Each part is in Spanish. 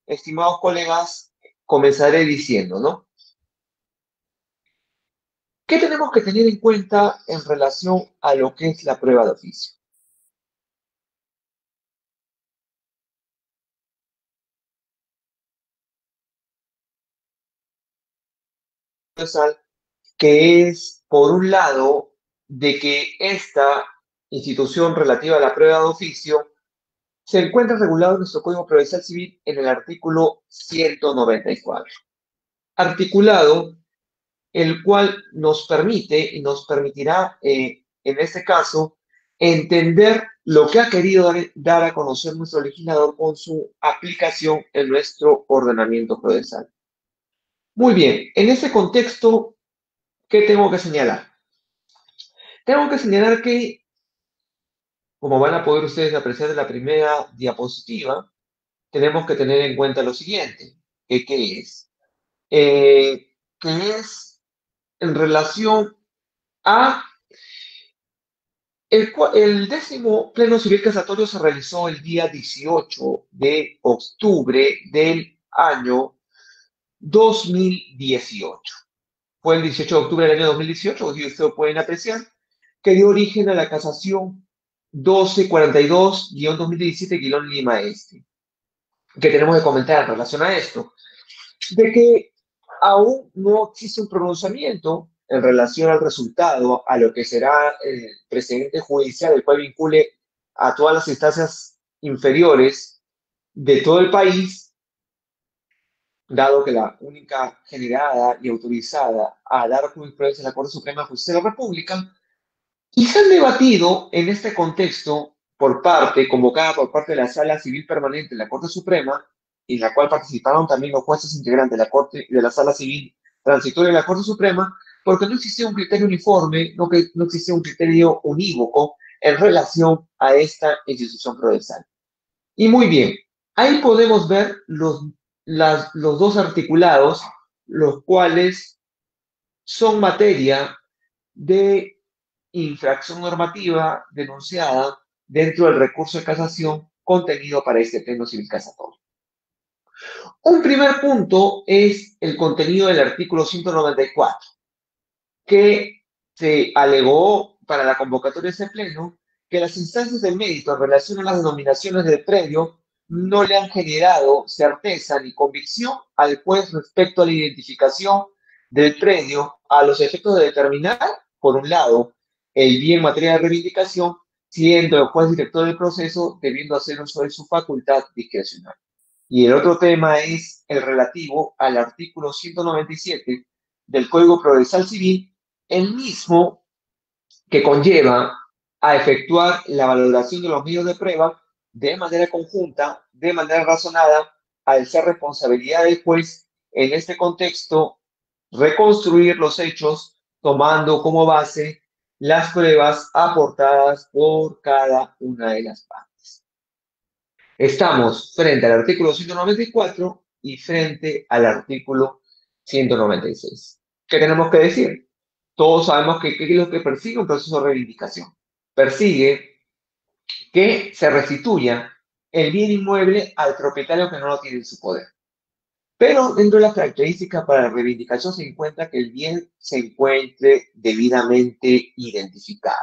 estimados colegas, comenzaré diciendo, ¿no? ¿Qué tenemos que tener en cuenta en relación a lo que es la prueba de oficio? Que es, por un lado, de que esta institución relativa a la prueba de oficio se encuentra regulado en nuestro Código Procesal Civil en el artículo 194. Articulado, el cual nos permite y nos permitirá, en este caso, entender lo que ha querido dar a conocer nuestro legislador con su aplicación en nuestro ordenamiento procesal. Muy bien, en ese contexto, ¿qué tengo que señalar? Tengo que señalar que, como van a poder ustedes apreciar de la primera diapositiva, tenemos que tener en cuenta lo siguiente, ¿qué es? Que es en relación a el 10º Pleno Civil Casatorio se realizó el día 18 de octubre del año 2018. Fue el 18 de octubre del año 2018, y ustedes pueden apreciar, que dio origen a la casación 1242-2017-Lima Este. ¿Qué tenemos que comentar en relación a esto? De que aún no existe un pronunciamiento en relación al resultado, a lo que será el precedente judicial, el cual vincule a todas las instancias inferiores de todo el país, dado que la única generada y autorizada a dar jurisprudencia es la Corte Suprema de Justicia de la República, y se han debatido en este contexto convocada por parte de la Sala Civil Permanente de la Corte Suprema, en la cual participaron también los jueces integrantes de la Corte de la Sala Civil Transitoria de la Corte Suprema, porque no existía un criterio uniforme, no existía un criterio unívoco en relación a esta institución procesal. Y muy bien, ahí podemos ver los dos articulados, los cuales son materia de infracción normativa denunciada dentro del recurso de casación contenido para este pleno civil casatorio. Un primer punto es el contenido del artículo 194, que se alegó para la convocatoria de ese pleno que las instancias de mérito en relación a las denominaciones del predio no le han generado certeza ni convicción al juez respecto a la identificación del predio a los efectos de determinar, por un lado, el bien en materia de reivindicación, siendo el juez director del proceso debiendo hacer uso de su facultad discrecional. Y el otro tema es el relativo al artículo 197 del Código Procesal Civil, el mismo que conlleva a efectuar la valoración de los medios de prueba de manera conjunta, de manera razonada, al ser responsabilidad del juez, en este contexto, reconstruir los hechos tomando como base las pruebas aportadas por cada una de las partes. Estamos frente al artículo 194 y frente al artículo 196. ¿Qué tenemos que decir? Todos sabemos que qué es lo que persigue un proceso de reivindicación. Persigue que se restituya el bien inmueble al propietario que no lo tiene en su poder. Pero dentro de las características para la reivindicación se encuentra que el bien se encuentre debidamente identificado.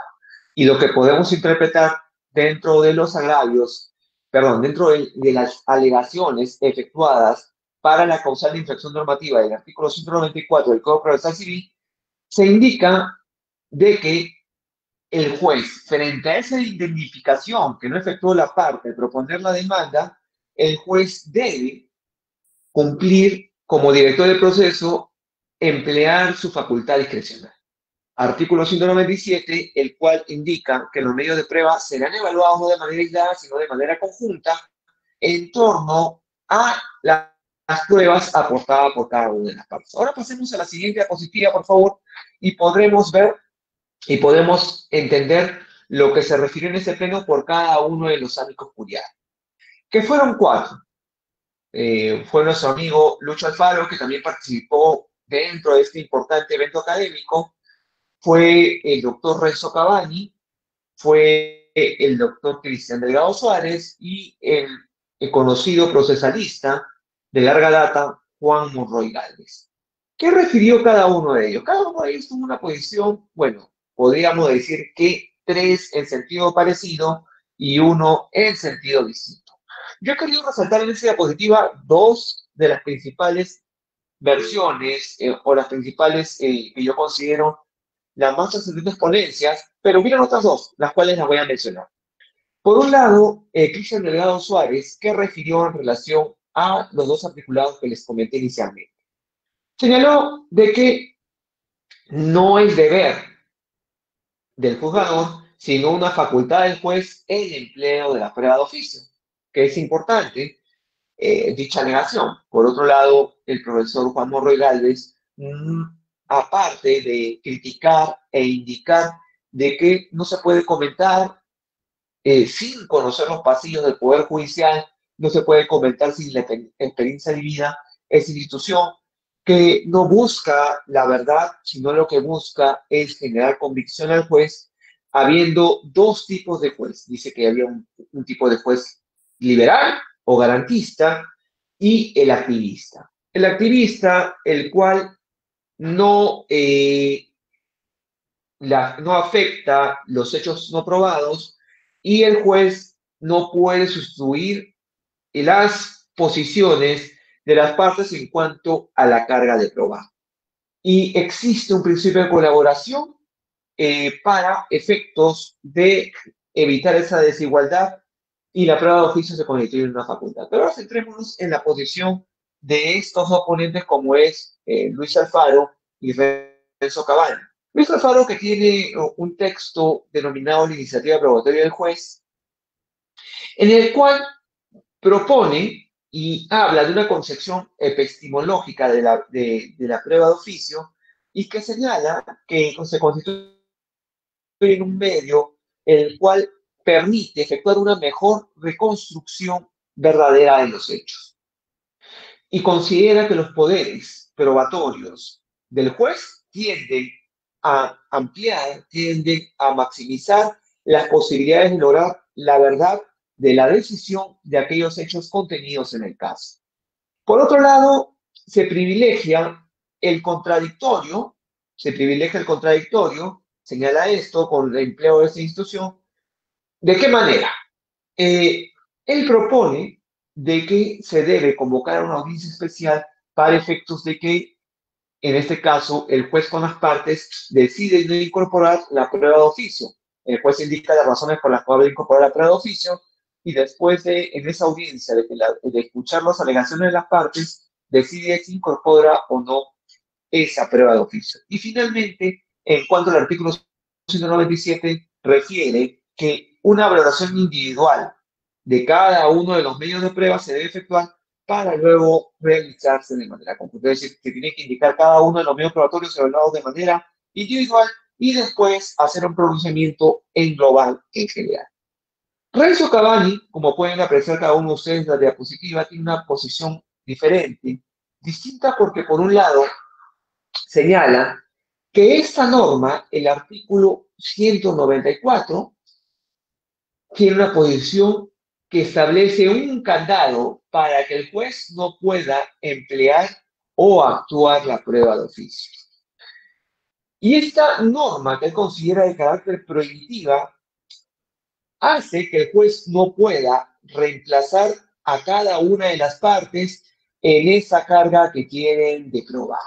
Y lo que podemos interpretar dentro de los agravios, dentro de las alegaciones efectuadas para la causal de infracción normativa del artículo 194 del Código Procesal Civil, se indica de que el juez, frente a esa identificación que no efectuó la parte de proponer la demanda, el juez debe cumplir como director del proceso, emplear su facultad discrecional. Artículo 197, el cual indica que los medios de prueba serán evaluados no de manera aislada, sino de manera conjunta, en torno a las pruebas aportadas por cada una de las partes. Ahora pasemos a la siguiente diapositiva, por favor, y podremos ver y podemos entender lo que se refirió en ese pleno por cada uno de los ámbitos curiales, que fueron 4. Fue nuestro amigo Lucho Alfaro, que también participó dentro de este importante evento académico, fue el doctor Renzo Cavani, fue el doctor Cristian Delgado Suárez y conocido procesalista de larga data, Juan Monroy Gálvez. ¿Qué refirió cada uno de ellos? Cada uno de ellos tuvo una posición, bueno, podríamos decir que tres en sentido parecido y uno en sentido distinto. Yo he querido resaltar en esta diapositiva dos de las principales versiones o las principales que yo considero las más trascendentes ponencias, pero hubieron otras dos, las cuales las voy a mencionar. Por un lado, Cristian Delgado Suárez, que refirió en relación a los dos articulados que les comenté inicialmente. Señaló de que no es deber del juzgador, sino una facultad del juez el empleo de la prueba de oficio, que es importante dicha negación. Por otro lado, el profesor Juan Monroy Gálvez, aparte de criticar e indicar de que no se puede comentar sin conocer los pasillos del Poder Judicial, no se puede comentar sin la experiencia vivida, esa institución que no busca la verdad, sino lo que busca es generar convicción al juez, habiendo dos tipos de juez. Dice que había un tipo de juez liberal o garantista y el activista. El activista, el cual no, no afecta los hechos no probados y el juez no puede sustituir las posiciones de las partes en cuanto a la carga de probar. Y existe un principio de colaboración para efectos de evitar esa desigualdad y la prueba de oficio se constituye en una facultad. Pero ahora centrémonos en la posición de estos dos ponentes como es Luis Alfaro y Renzo Cavalli. Luis Alfaro, que tiene un texto denominado la iniciativa probatoria del juez, en el cual propone y habla de una concepción epistemológica de la prueba de oficio y que señala que se constituye en un medio el cual permite efectuar una mejor reconstrucción verdadera de los hechos. Y considera que los poderes probatorios del juez tienden a ampliar, tienden a maximizar las posibilidades de lograr la verdad de la decisión de aquellos hechos contenidos en el caso. Por otro lado, se privilegia el contradictorio, señala esto con el empleo de esta institución. ¿De qué manera? Él propone de que se debe convocar una audiencia especial para efectos de que, en este caso, el juez con las partes decide no incorporar la prueba de oficio. El juez indica las razones por las cuales debe incorporar la prueba de oficio y después de, en esa audiencia, de escuchar las alegaciones de las partes, decide si incorpora o no esa prueba de oficio. Y finalmente, en cuanto al artículo 197, refiere que una valoración individual de cada uno de los medios de prueba se debe efectuar para luego realizarse de manera conjunta. Es decir, que tiene que indicar cada uno de los medios probatorios evaluados de manera individual y después hacer un pronunciamiento en global, en general. Renzo Cavalli, como pueden apreciar cada uno de ustedes en la diapositiva, tiene una posición diferente, distinta porque por un lado señala que esta norma, el artículo 194, tiene una posición que establece un candado para que el juez no pueda emplear o actuar la prueba de oficio. Y esta norma, que él considera de carácter prohibitiva, hace que el juez no pueda reemplazar a cada una de las partes en esa carga que tienen de probar.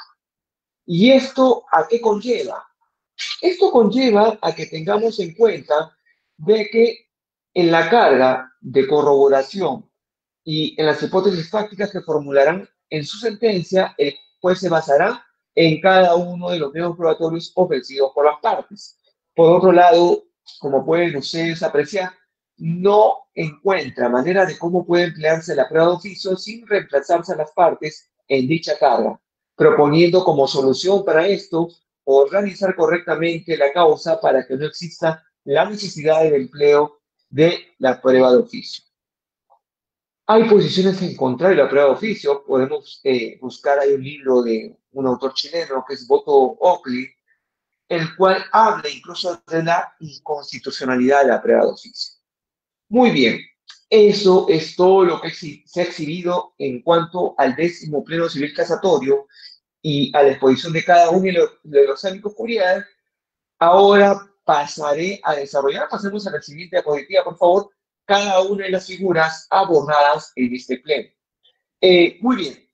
¿Y esto a qué conlleva? Esto conlleva a que tengamos en cuenta de que en la carga de corroboración y en las hipótesis fácticas que formularán en su sentencia, el juez se basará en cada uno de los medios probatorios ofrecidos por las partes. Por otro lado, como pueden ustedes apreciar, no encuentra manera de cómo puede emplearse la prueba de oficio sin reemplazarse a las partes en dicha carga, proponiendo como solución para esto organizar correctamente la causa para que no exista la necesidad del empleo de la prueba de oficio. Hay posiciones en contra de la prueba de oficio. Podemos buscar, hay un libro de un autor chileno que es Boto Oakley, el cual habla incluso de la inconstitucionalidad de la prueba de oficio. Muy bien. Eso es todo lo que se ha exhibido en cuanto al 10º Pleno Civil Casatorio y a la exposición de cada uno de los ámbitos jurídicos. Ahora pasaré a desarrollar, pasemos a la siguiente diapositiva, por favor, cada una de las figuras abordadas en este pleno. Muy bien,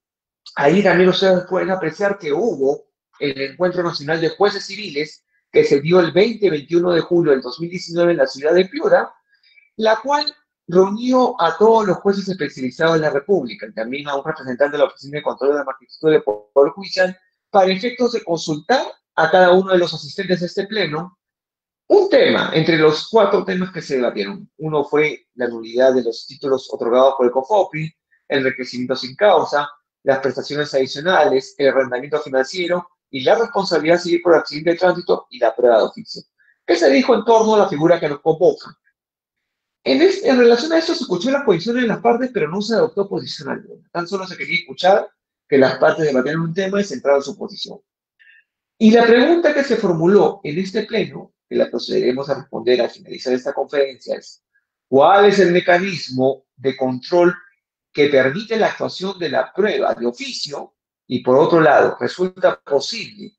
ahí también ustedes pueden apreciar que hubo el Encuentro Nacional de Jueces Civiles que se dio el 20 y 21 de julio del 2019 en la ciudad de Piura, la cual reunió a todos los jueces especializados de la República y también a un representante de la Oficina de Control de la Magistratura de Poder Judicial para efectos de consultar a cada uno de los asistentes de este pleno un tema entre los 4 temas que se debatieron. Uno fue la nulidad de los títulos otorgados por el COFOPRI, el enriquecimiento sin causa, las prestaciones adicionales, el arrendamiento financiero y la responsabilidad civil por accidente de tránsito y la prueba de oficio. ¿Qué se dijo en torno a la figura que nos convoca? En relación a esto se escuchó las posiciones de las partes, pero no se adoptó posición alguna. Tan solo se quería escuchar que las partes debatieran un tema y centraron su posición. Y la pregunta que se formuló en este pleno, que la procederemos a responder al finalizar esta conferencia, es: ¿cuál es el mecanismo de control que permite la actuación de la prueba de oficio? Y por otro lado, ¿resulta posible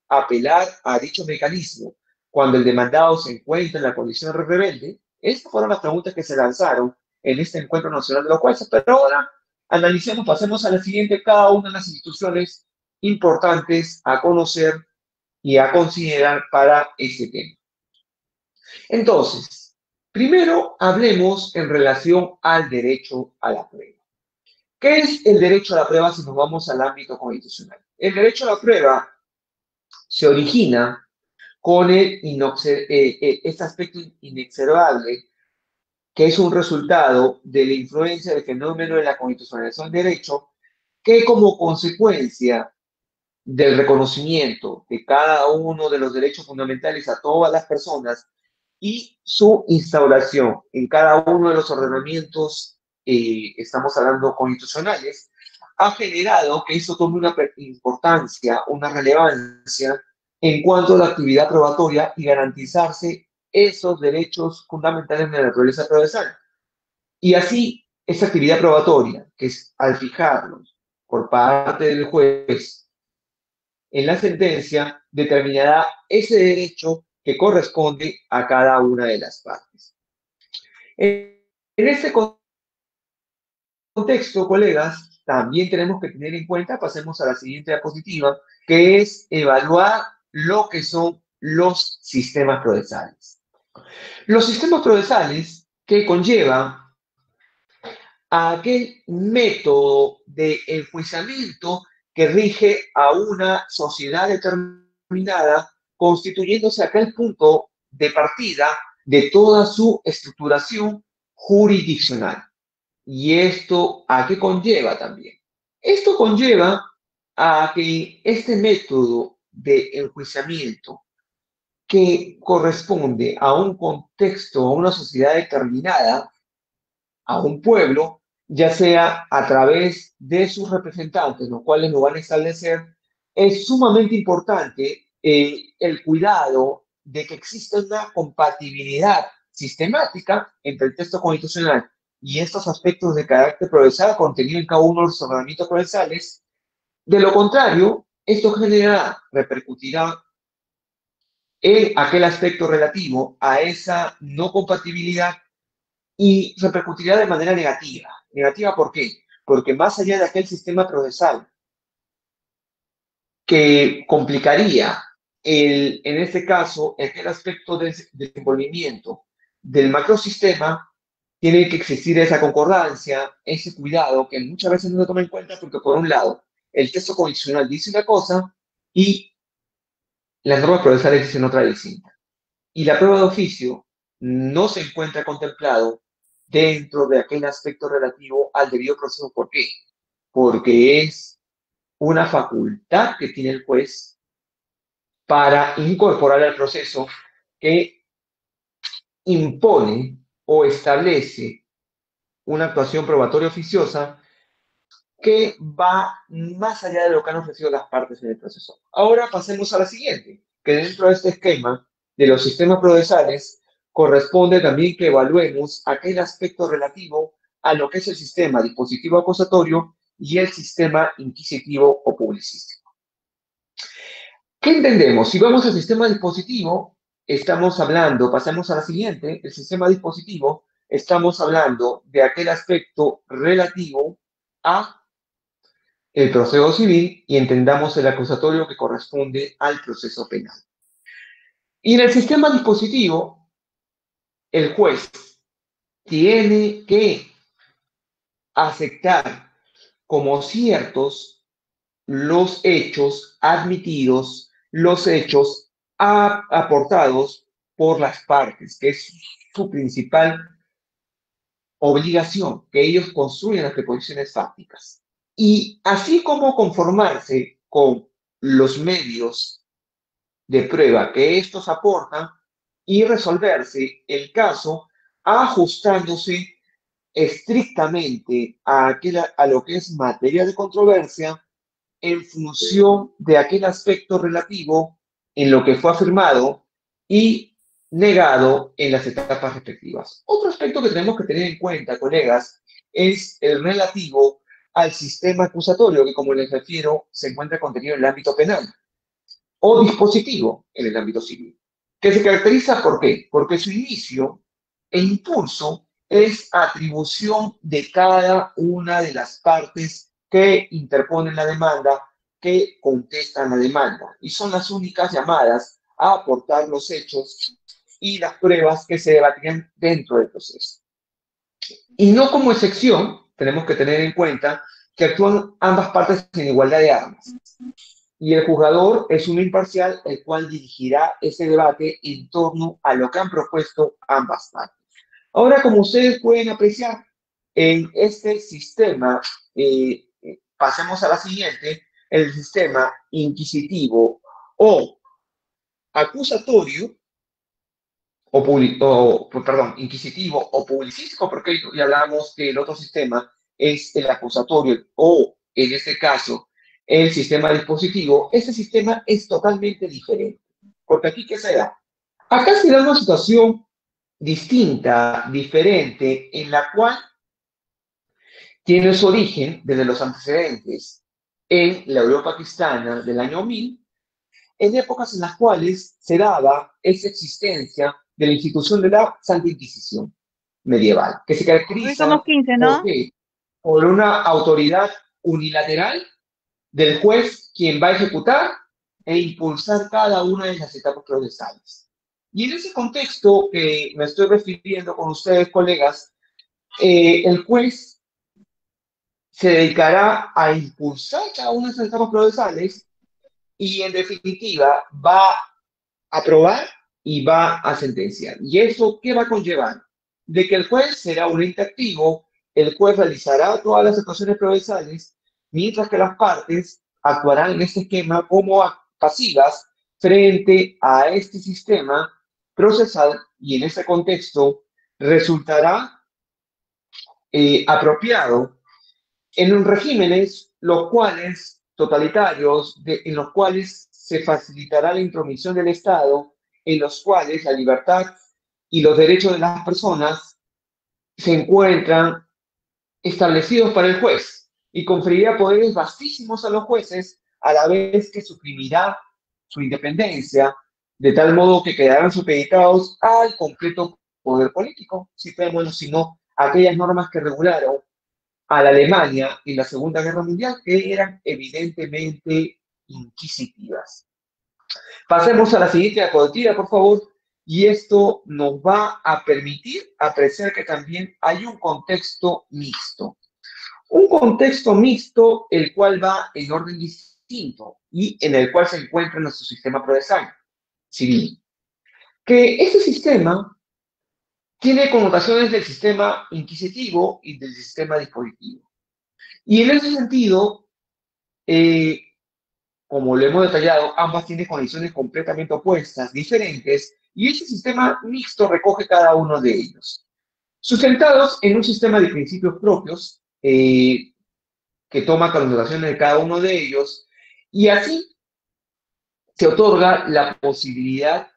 apelar a dicho mecanismo cuando el demandado se encuentra en la condición de rebelde? Estas fueron las preguntas que se lanzaron en este encuentro nacional de los jueces, pero ahora analicemos, pasemos a la siguiente, cada una de las instituciones importantes a conocer y a considerar para este tema. Entonces, primero hablemos en relación al derecho a la prueba. ¿Qué es el derecho a la prueba si nos vamos al ámbito constitucional? El derecho a la prueba se origina con este aspecto inexorable que es un resultado de la influencia del fenómeno de la constitucionalización del derecho, que como consecuencia del reconocimiento de cada uno de los derechos fundamentales a todas las personas y su instauración en cada uno de los ordenamientos, estamos hablando constitucionales, ha generado que eso tome una importancia, una relevancia en cuanto a la actividad probatoria y garantizarse esos derechos fundamentales de la naturaleza procesal. Y así, esa actividad probatoria, que es al fijarlos por parte del juez en la sentencia, determinará ese derecho que corresponde a cada una de las partes. En este contexto, colegas, también tenemos que tener en cuenta, pasemos a la siguiente diapositiva, que es evaluar lo que son los sistemas procesales. Los sistemas procesales que conllevan a aquel método de enjuiciamiento que rige a una sociedad determinada, constituyéndose aquel punto de partida de toda su estructuración jurisdiccional. ¿Y esto a qué conlleva también? Esto conlleva a que este método de enjuiciamiento que corresponde a un contexto, a una sociedad determinada, a un pueblo, ya sea a través de sus representantes, los cuales lo van a establecer, es sumamente importante el cuidado de que exista una compatibilidad sistemática entre el texto constitucional y estos aspectos de carácter procesal contenido en cada uno de los ordenamientos procesales. De lo contrario, esto generará, repercutirá en aquel aspecto relativo a esa no compatibilidad y repercutirá de manera negativa. ¿Negativa por qué? Porque más allá de aquel sistema procesal que complicaría, en este caso, aquel aspecto de desenvolvimiento del macrosistema, tiene que existir esa concordancia, ese cuidado que muchas veces no se toma en cuenta porque, por un lado, el texto constitucional dice una cosa y las normas procesales dicen otra distinta. Y la prueba de oficio no se encuentra contemplado dentro de aquel aspecto relativo al debido proceso. ¿Por qué? Porque es una facultad que tiene el juez para incorporar al proceso que impone o establece una actuación probatoria oficiosa que va más allá de lo que han ofrecido las partes en el proceso. Ahora pasemos a la siguiente, que dentro de este esquema de los sistemas procesales corresponde también que evaluemos aquel aspecto relativo a lo que es el sistema dispositivo acusatorio y el sistema inquisitivo o publicístico. ¿Qué entendemos? Si vamos al sistema dispositivo, estamos hablando, pasamos a la siguiente, el sistema dispositivo, estamos hablando de aquel aspecto relativo a el proceso civil y entendamos el acusatorio que corresponde al proceso penal. Y en el sistema dispositivo, el juez tiene que aceptar como ciertos los hechos admitidos, los hechos aportados por las partes, que es su principal obligación, que ellos construyan las preposiciones fácticas. Y así como conformarse con los medios de prueba que estos aportan y resolverse el caso ajustándose estrictamente a lo que es materia de controversia en función de aquel aspecto relativo en lo que fue afirmado y negado en las etapas respectivas. Otro aspecto que tenemos que tener en cuenta, colegas, es el relativo al sistema acusatorio, que como les refiero, se encuentra contenido en el ámbito penal, o dispositivo en el ámbito civil, que se caracteriza ¿por qué? Porque su inicio e impulso es atribución de cada una de las partes que interponen la demanda, que contestan la demanda, y son las únicas llamadas a aportar los hechos y las pruebas que se debatían dentro del proceso. Y no como excepción, tenemos que tener en cuenta que actúan ambas partes en igualdad de armas. Y el juzgador es un imparcial, el cual dirigirá ese debate en torno a lo que han propuesto ambas partes. Ahora, como ustedes pueden apreciar, en este sistema, pasemos a la siguiente, el sistema inquisitivo o acusatorio, perdón, inquisitivo o publicístico, porque ya hablamos que el otro sistema es el acusatorio o, en este caso, el sistema dispositivo. Ese sistema es totalmente diferente. Porque aquí, ¿qué se da? Acá se da una situación distinta, diferente, en la cual tiene su origen desde los antecedentes en la Europa cristiana del año 1000, en épocas en las cuales se daba esa existencia de la institución de la Santa Inquisición medieval, que se Hoy somos caracteriza 15, ¿por ¿no? qué? Por una autoridad unilateral del juez quien va a ejecutar e impulsar cada una de las etapas procesales. Y en ese contexto que me estoy refiriendo con ustedes, colegas, el juez se dedicará a impulsar cada una de esas etapas procesales y en definitiva va a aprobar y va a sentenciar. ¿Y eso qué va a conllevar? De que el juez será un ente activo, el juez realizará todas las actuaciones procesales, mientras que las partes actuarán en este esquema como pasivas frente a este sistema procesal y en ese contexto resultará apropiado en regímenes los cuales totalitarios, en los cuales se facilitará la intromisión del Estado, en los cuales la libertad y los derechos de las personas se encuentran establecidos para el juez y conferirá poderes vastísimos a los jueces a la vez que suprimirá su independencia, de tal modo que quedarán supeditados al completo poder político, sino aquellas normas que regularon a la Alemania en la Segunda Guerra Mundial, que eran evidentemente inquisitivas. Pasemos a la siguiente diapositiva, por favor, y esto nos va a permitir apreciar que también hay un contexto mixto. Un contexto mixto, el cual va en orden distinto y en el cual se encuentra nuestro sistema procesal civil. Que este sistema tiene connotaciones del sistema inquisitivo y del sistema dispositivo. Y en ese sentido, eh, como lo hemos detallado, ambas tienen condiciones completamente opuestas, diferentes, y ese sistema mixto recoge cada uno de ellos. Sustentados en un sistema de principios propios, que toma consideraciones de cada uno de ellos, y así se otorga la posibilidad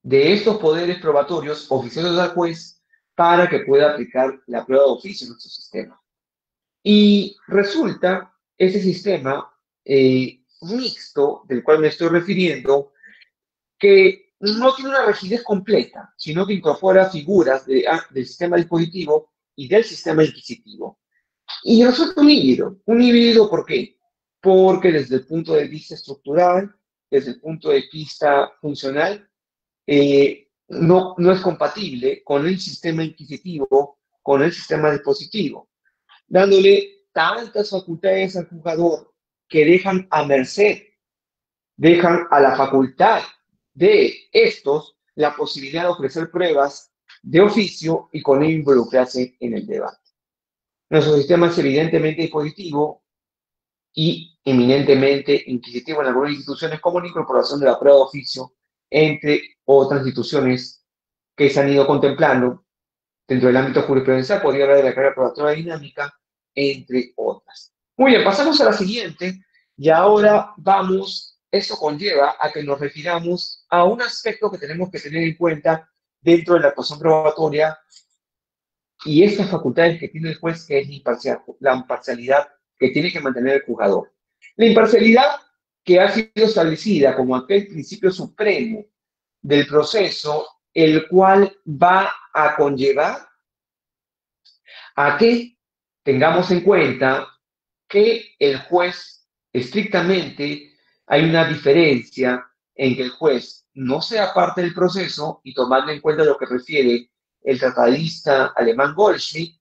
de estos poderes probatorios oficiales al juez para que pueda aplicar la prueba de oficio en nuestro sistema. Y resulta ese sistema mixto del cual me estoy refiriendo, que no tiene una rigidez completa, sino que incorpora figuras del sistema dispositivo y del sistema inquisitivo. Y resulta un híbrido, ¿por qué? Porque desde el punto de vista estructural, desde el punto de vista funcional, no es compatible con el sistema inquisitivo, con el sistema dispositivo, dándole tantas facultades al jugador que dejan a merced, dejan a la facultad de estos la posibilidad de ofrecer pruebas de oficio y con ello involucrarse en el debate. Nuestro sistema es evidentemente dispositivo y eminentemente inquisitivo en algunas instituciones, como la incorporación de la prueba de oficio, entre otras instituciones que se han ido contemplando dentro del ámbito jurisprudencial. Podría hablar de la carga probatoria dinámica, entre otras. Muy bien, pasamos a la siguiente, y ahora esto conlleva a que nos refiramos a un aspecto que tenemos que tener en cuenta dentro de la actuación probatoria y estas facultades que tiene el juez, que es la imparcialidad que tiene que mantener el juzgador. La imparcialidad que ha sido establecida como aquel principio supremo del proceso, el cual va a conllevar a que tengamos en cuenta que el juez, estrictamente, hay una diferencia en que el juez no sea parte del proceso, y tomando en cuenta lo que refiere el tratadista alemán Goldschmidt,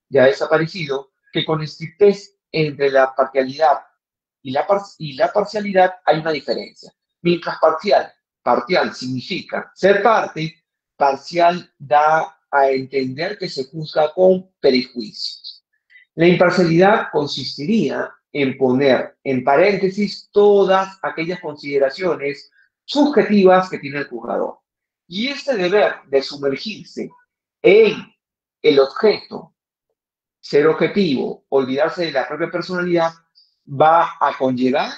ya desaparecido, que con estrictez entre la parcialidad y la parcialidad hay una diferencia. Mientras parcial significa ser parte, parcial da a entender que se juzga con prejuicios. La imparcialidad consistiría en poner en paréntesis todas aquellas consideraciones subjetivas que tiene el juzgador. Y este deber de sumergirse en el objeto, ser objetivo, olvidarse de la propia personalidad, va a conllevar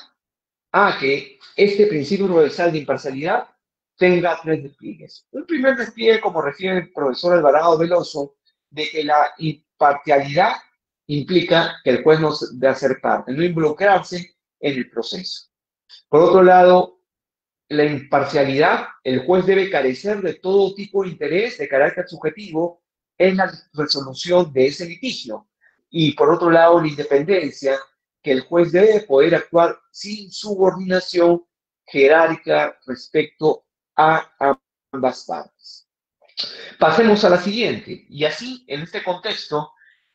a que este principio universal de imparcialidad tenga tres despliegues. Un primer despliegue, como refiere el profesor Alvarado Veloso, de que la imparcialidad implica que el juez no debe hacer parte, no involucrarse en el proceso. Por otro lado, la imparcialidad, el juez debe carecer de todo tipo de interés de carácter subjetivo en la resolución de ese litigio. Y por otro lado, la independencia, que el juez debe poder actuar sin subordinación jerárquica respecto a ambas partes. Pasemos a la siguiente. Y así, en este contexto,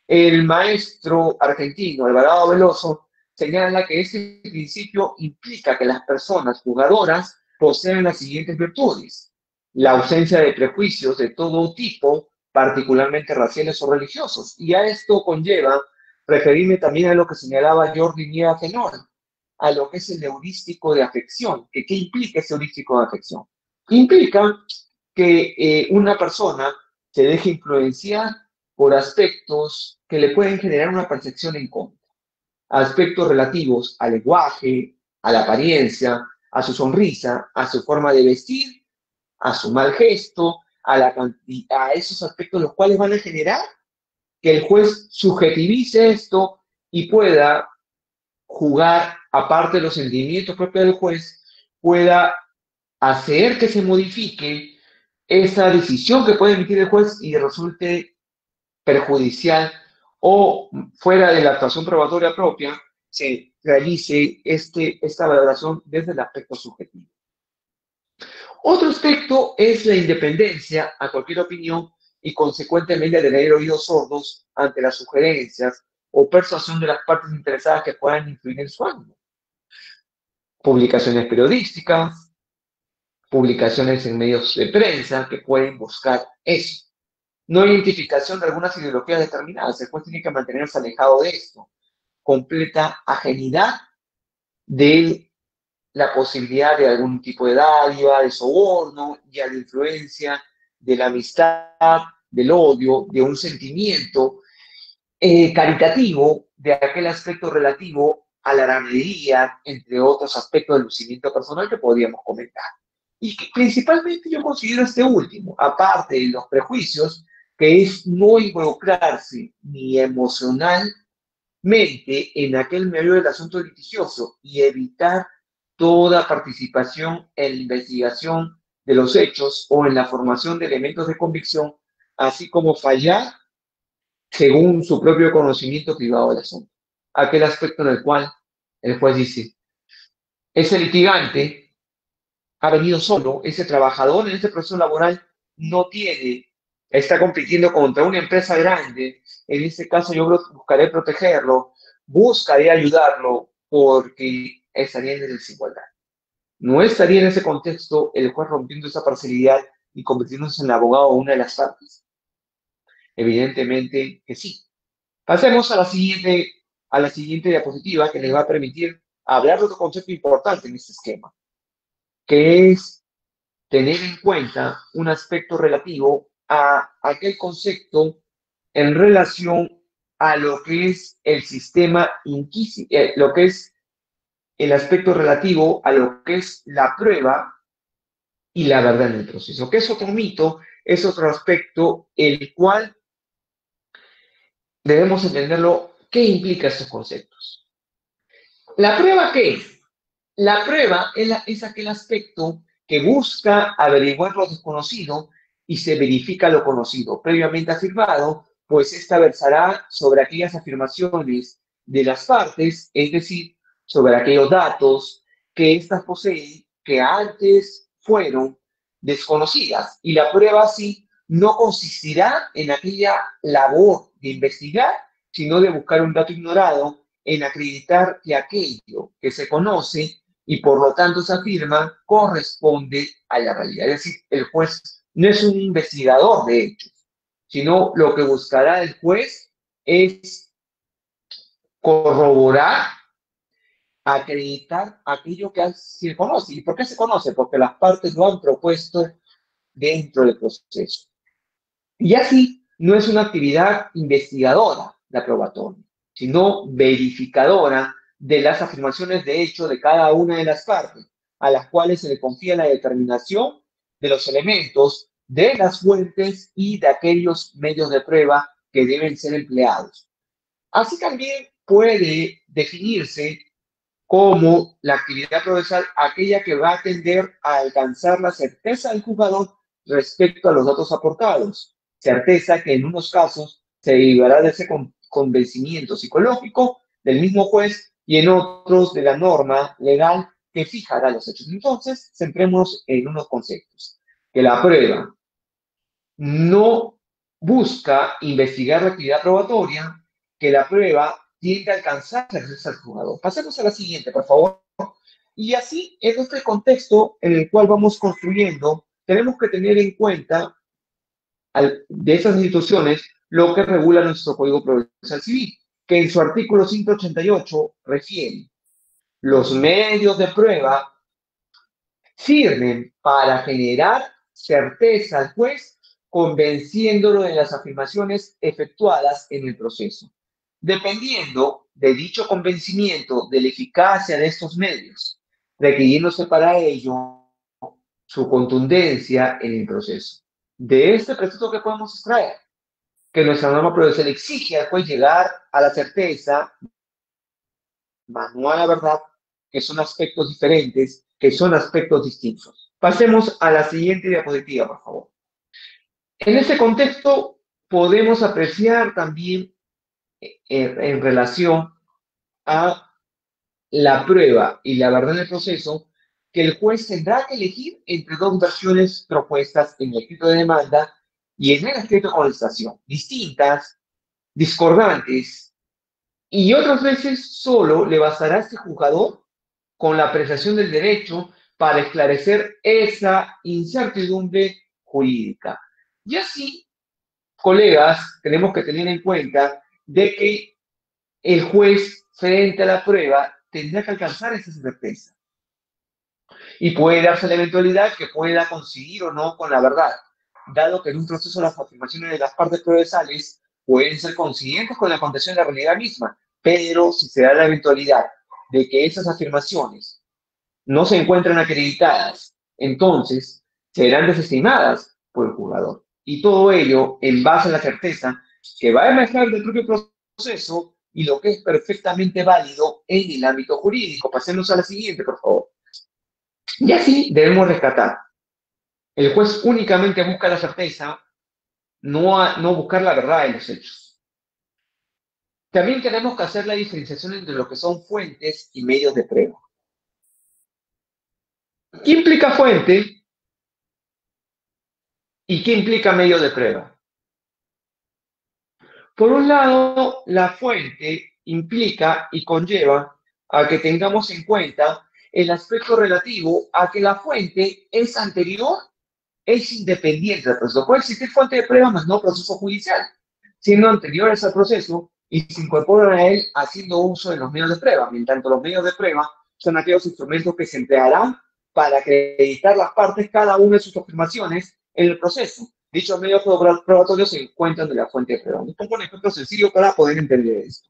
el maestro argentino Alvarado Veloso señala que este principio implica que las personas jugadoras poseen las siguientes virtudes: la ausencia de prejuicios de todo tipo, particularmente raciales o religiosos. Y a esto conlleva referirme también a lo que señalaba Jordi Nieva Tenor, a lo que es el heurístico de afección. ¿Qué implica ese heurístico de afección? Implica que una persona se deje influenciar por aspectos que le pueden generar una percepción en contra. Aspectos relativos al lenguaje, a la apariencia, a su sonrisa, a su forma de vestir, a su mal gesto, a esos aspectos los cuales van a generar que el juez subjetivice esto y pueda jugar, aparte de los sentimientos propios del juez, pueda hacer que se modifique esa decisión que puede emitir el juez y resulte perjudicial o fuera de la actuación probatoria propia, se realice esta valoración desde el aspecto subjetivo. Otro aspecto es la independencia a cualquier opinión y consecuentemente tener oídos sordos ante las sugerencias o persuasión de las partes interesadas que puedan influir en su ánimo. Publicaciones periodísticas, publicaciones en medios de prensa que pueden buscar eso. No identificación de algunas ideologías determinadas, el juez tiene que mantenerse alejado de esto. Completa ajenidad de la posibilidad de algún tipo de dádiva, de soborno, y a la influencia de la amistad, del odio, de un sentimiento caritativo, de aquel aspecto relativo a la aranería, entre otros aspectos del lucimiento personal que podríamos comentar. Y que principalmente yo considero este último, aparte de los prejuicios, que es no involucrarse ni emocionalmente en aquel medio del asunto litigioso y evitar toda participación en la investigación de los hechos o en la formación de elementos de convicción, así como fallar según su propio conocimiento privado del asunto. Aquel aspecto en el cual el juez dice, ese litigante ha venido solo, ese trabajador en este proceso laboral no tiene, está compitiendo contra una empresa grande, en este caso yo buscaré protegerlo, buscaré ayudarlo porque estaría en desigualdad. No estaría en ese contexto el juez rompiendo esa parcialidad y convirtiéndose en el abogado de una de las partes. Evidentemente que sí. Pasemos a la siguiente diapositiva que les va a permitir hablar de otro concepto importante en este esquema, que es tener en cuenta un aspecto relativo a aquel concepto en relación a lo que es el sistema inquisitivo, lo que es el aspecto relativo a lo que es la prueba y la verdad en el proceso, que es otro mito, es otro aspecto el cual debemos entenderlo, qué implica estos conceptos. ¿La prueba qué es? La prueba es aquel aspecto que busca averiguar lo desconocido y se verifica lo conocido. Previamente afirmado, pues esta versará sobre aquellas afirmaciones de las partes, es decir, sobre aquellos datos que éstas poseen que antes fueron desconocidas. Y la prueba así no consistirá en aquella labor de investigar, sino de buscar un dato ignorado, en acreditar que aquello que se conoce y por lo tanto se afirma corresponde a la realidad. Es decir, el juez no es un investigador de hechos, sino lo que buscará el juez es corroborar, acreditar aquello que se conoce. ¿Y por qué se conoce? Porque las partes lo han propuesto dentro del proceso. Y así no es una actividad investigadora la probatoria, sino verificadora de las afirmaciones de hecho de cada una de las partes, a las cuales se le confía la determinación de los elementos, de las fuentes y de aquellos medios de prueba que deben ser empleados. Así también puede definirse como la actividad procesal aquella que va a tender a alcanzar la certeza del juzgador respecto a los datos aportados, certeza que en unos casos se derivará de ese convencimiento psicológico del mismo juez y en otros de la norma legal que fijará los hechos. Entonces, centrémonos en unos conceptos. Que la prueba no busca investigar la actividad probatoria, que la prueba tiende a alcanzar la certeza del jugador. Pasemos a la siguiente, por favor. Y así, en este contexto en el cual vamos construyendo, tenemos que tener en cuenta de esas instituciones lo que regula nuestro Código Procesal Civil, que en su artículo 188 refiere los medios de prueba sirven para generar certeza al juez, convenciéndolo de las afirmaciones efectuadas en el proceso. Dependiendo de dicho convencimiento de la eficacia de estos medios, requiriéndose para ello su contundencia en el proceso. De este precepto que podemos extraer, que nuestra norma procesal exige al juez llegar a la certeza, manual a la verdad, que son aspectos diferentes, que son aspectos distintos. Pasemos a la siguiente diapositiva, por favor. En este contexto, podemos apreciar también en relación a la prueba y la verdad del proceso, que el juez tendrá que elegir entre dos versiones propuestas en el escrito de demanda y en el escrito de contestación, distintas, discordantes, y otras veces solo le bastará a este juzgador con la apreciación del derecho para esclarecer esa incertidumbre jurídica. Y así, colegas, tenemos que tener en cuenta de que el juez, frente a la prueba, tendrá que alcanzar esa certeza. Y puede darse la eventualidad que pueda coincidir o no con la verdad, dado que en un proceso las afirmaciones de las partes procesales pueden ser coincidentes con la condición de la realidad misma, pero si se da la eventualidad de que esas afirmaciones no se encuentran acreditadas entonces serán desestimadas por el juzgador. Y todo ello en base a la certeza que va a emerger del propio proceso y lo que es perfectamente válido en el ámbito jurídico. Pasemos a la siguiente, por favor. Y así debemos rescatar. El juez únicamente busca la certeza, no buscar la verdad de los hechos. También tenemos que hacer la diferenciación entre lo que son fuentes y medios de prueba. ¿Qué implica fuente y qué implica medio de prueba? Por un lado, la fuente implica y conlleva a que tengamos en cuenta el aspecto relativo a que la fuente es anterior, es independiente del proceso. Puede existir fuente de prueba, más no proceso judicial, siendo anteriores al proceso y se incorporan a él haciendo uso de los medios de prueba. Mientras tanto, los medios de prueba son aquellos instrumentos que se emplearán para acreditar las partes cada una de sus afirmaciones en el proceso. Dichos medios probatorios se encuentran en la fuente de prueba. Les pongo un ejemplo sencillo para poder entender esto.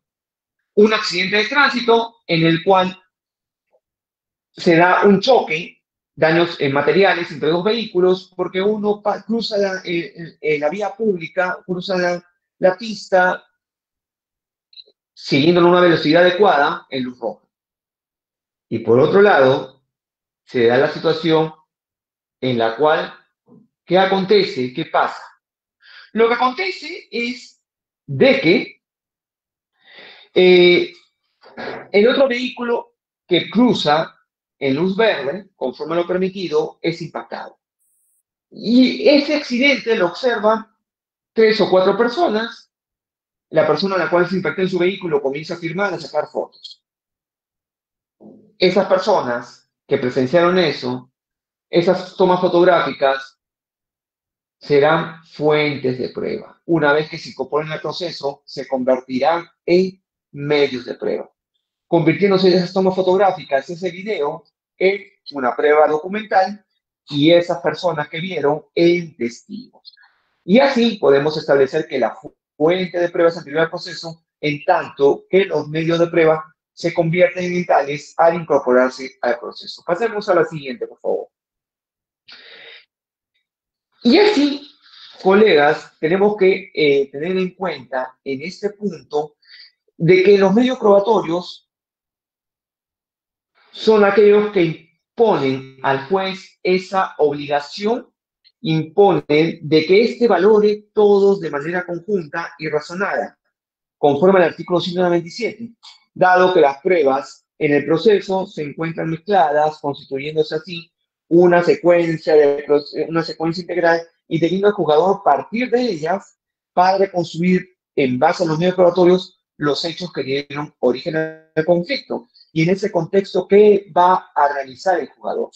Un accidente de tránsito en el cual se da un choque, daños materiales entre dos vehículos, porque uno cruza la vía pública, cruza la pista siguiendo una velocidad adecuada en luz roja. Y por otro lado, se da la situación en la cual, ¿qué acontece? ¿Qué pasa? Lo que acontece es de que el otro vehículo que cruza en luz verde, conforme a lo permitido, es impactado. Y ese accidente lo observan 3 o 4 personas. La persona a la cual se impactó en su vehículo comienza a firmar, a sacar fotos. Esas personas que presenciaron eso, esas tomas fotográficas, serán fuentes de prueba. Una vez que se incorporen al proceso, se convertirán en medios de prueba, convirtiéndose esas tomas fotográficas, ese video, en una prueba documental y esas personas que vieron en testigos. Y así podemos establecer que la fuente de prueba es anterior al proceso, en tanto que los medios de prueba se convierten en tales al incorporarse al proceso. Pasemos a la siguiente, por favor. Y así, colegas, tenemos que tener en cuenta en este punto de que los medios probatorios son aquellos que imponen al juez esa obligación, imponen de que éste valore todos de manera conjunta y razonada, conforme al artículo 197, dado que las pruebas en el proceso se encuentran mezcladas, constituyéndose así una secuencia integral y teniendo al jugador partir de ellas para reconstruir en base a los medios probatorios los hechos que dieron origen al conflicto. Y en ese contexto, ¿qué va a realizar el jugador?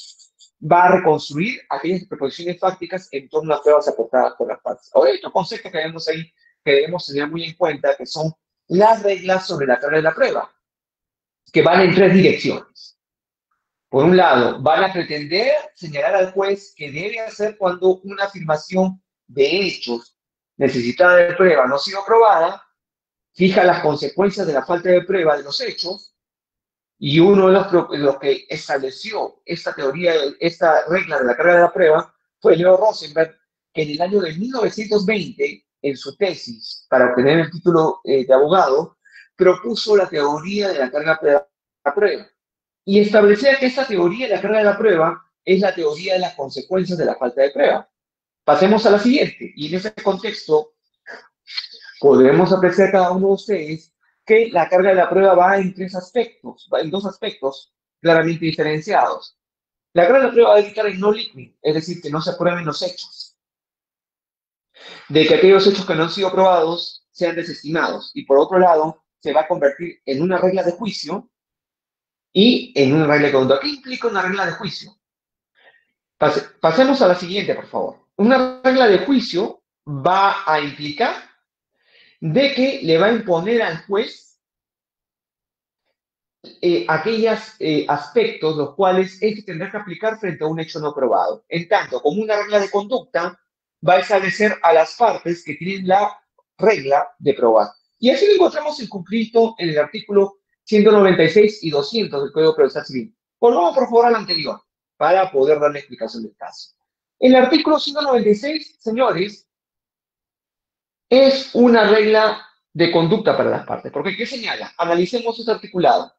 Va a reconstruir aquellas proposiciones fácticas en torno a las pruebas aportadas por las partes. Ahora, hay otro concepto que vemos ahí que debemos tener muy en cuenta, que son las reglas sobre la carga de la prueba, que van en 3 direcciones. Por un lado, van a pretender señalar al juez qué debe hacer cuando una afirmación de hechos necesitada de prueba no ha sido probada, fija las consecuencias de la falta de prueba de los hechos, y uno de los que estableció esta teoría, esta regla de la carga de la prueba, fue Leo Rosenberg, que en el año de 1920, en su tesis para obtener el título de abogado, propuso la teoría de la carga de la prueba y establecía que esta teoría de la carga de la prueba es la teoría de las consecuencias de la falta de prueba. Pasemos a la siguiente, y en ese contexto podremos apreciar cada uno de ustedes que la carga de la prueba va en 3 aspectos, va en 2 aspectos claramente diferenciados. La carga de la prueba va a indicar el no liquid, es decir, que no se aprueben los hechos, de que aquellos hechos que no han sido probados sean desestimados, y por otro lado, se va a convertir en una regla de juicio y en una regla de conducta. ¿Qué implica una regla de juicio? Pasemos a la siguiente, por favor. Una regla de juicio va a implicar de que le va a imponer al juez aquellos aspectos los cuales éste tendrá que aplicar frente a un hecho no probado. En tanto, como una regla de conducta, va a establecer a las partes que tienen la regla de probar. Y así lo encontramos inscrito en el artículo 196 y 200 del Código Procesal Civil. Volvamos, por favor, al anterior. para poder dar la explicación del caso. El artículo 196, señores, es una regla de conducta para las partes. Porque, ¿qué señala? Analicemos este articulado.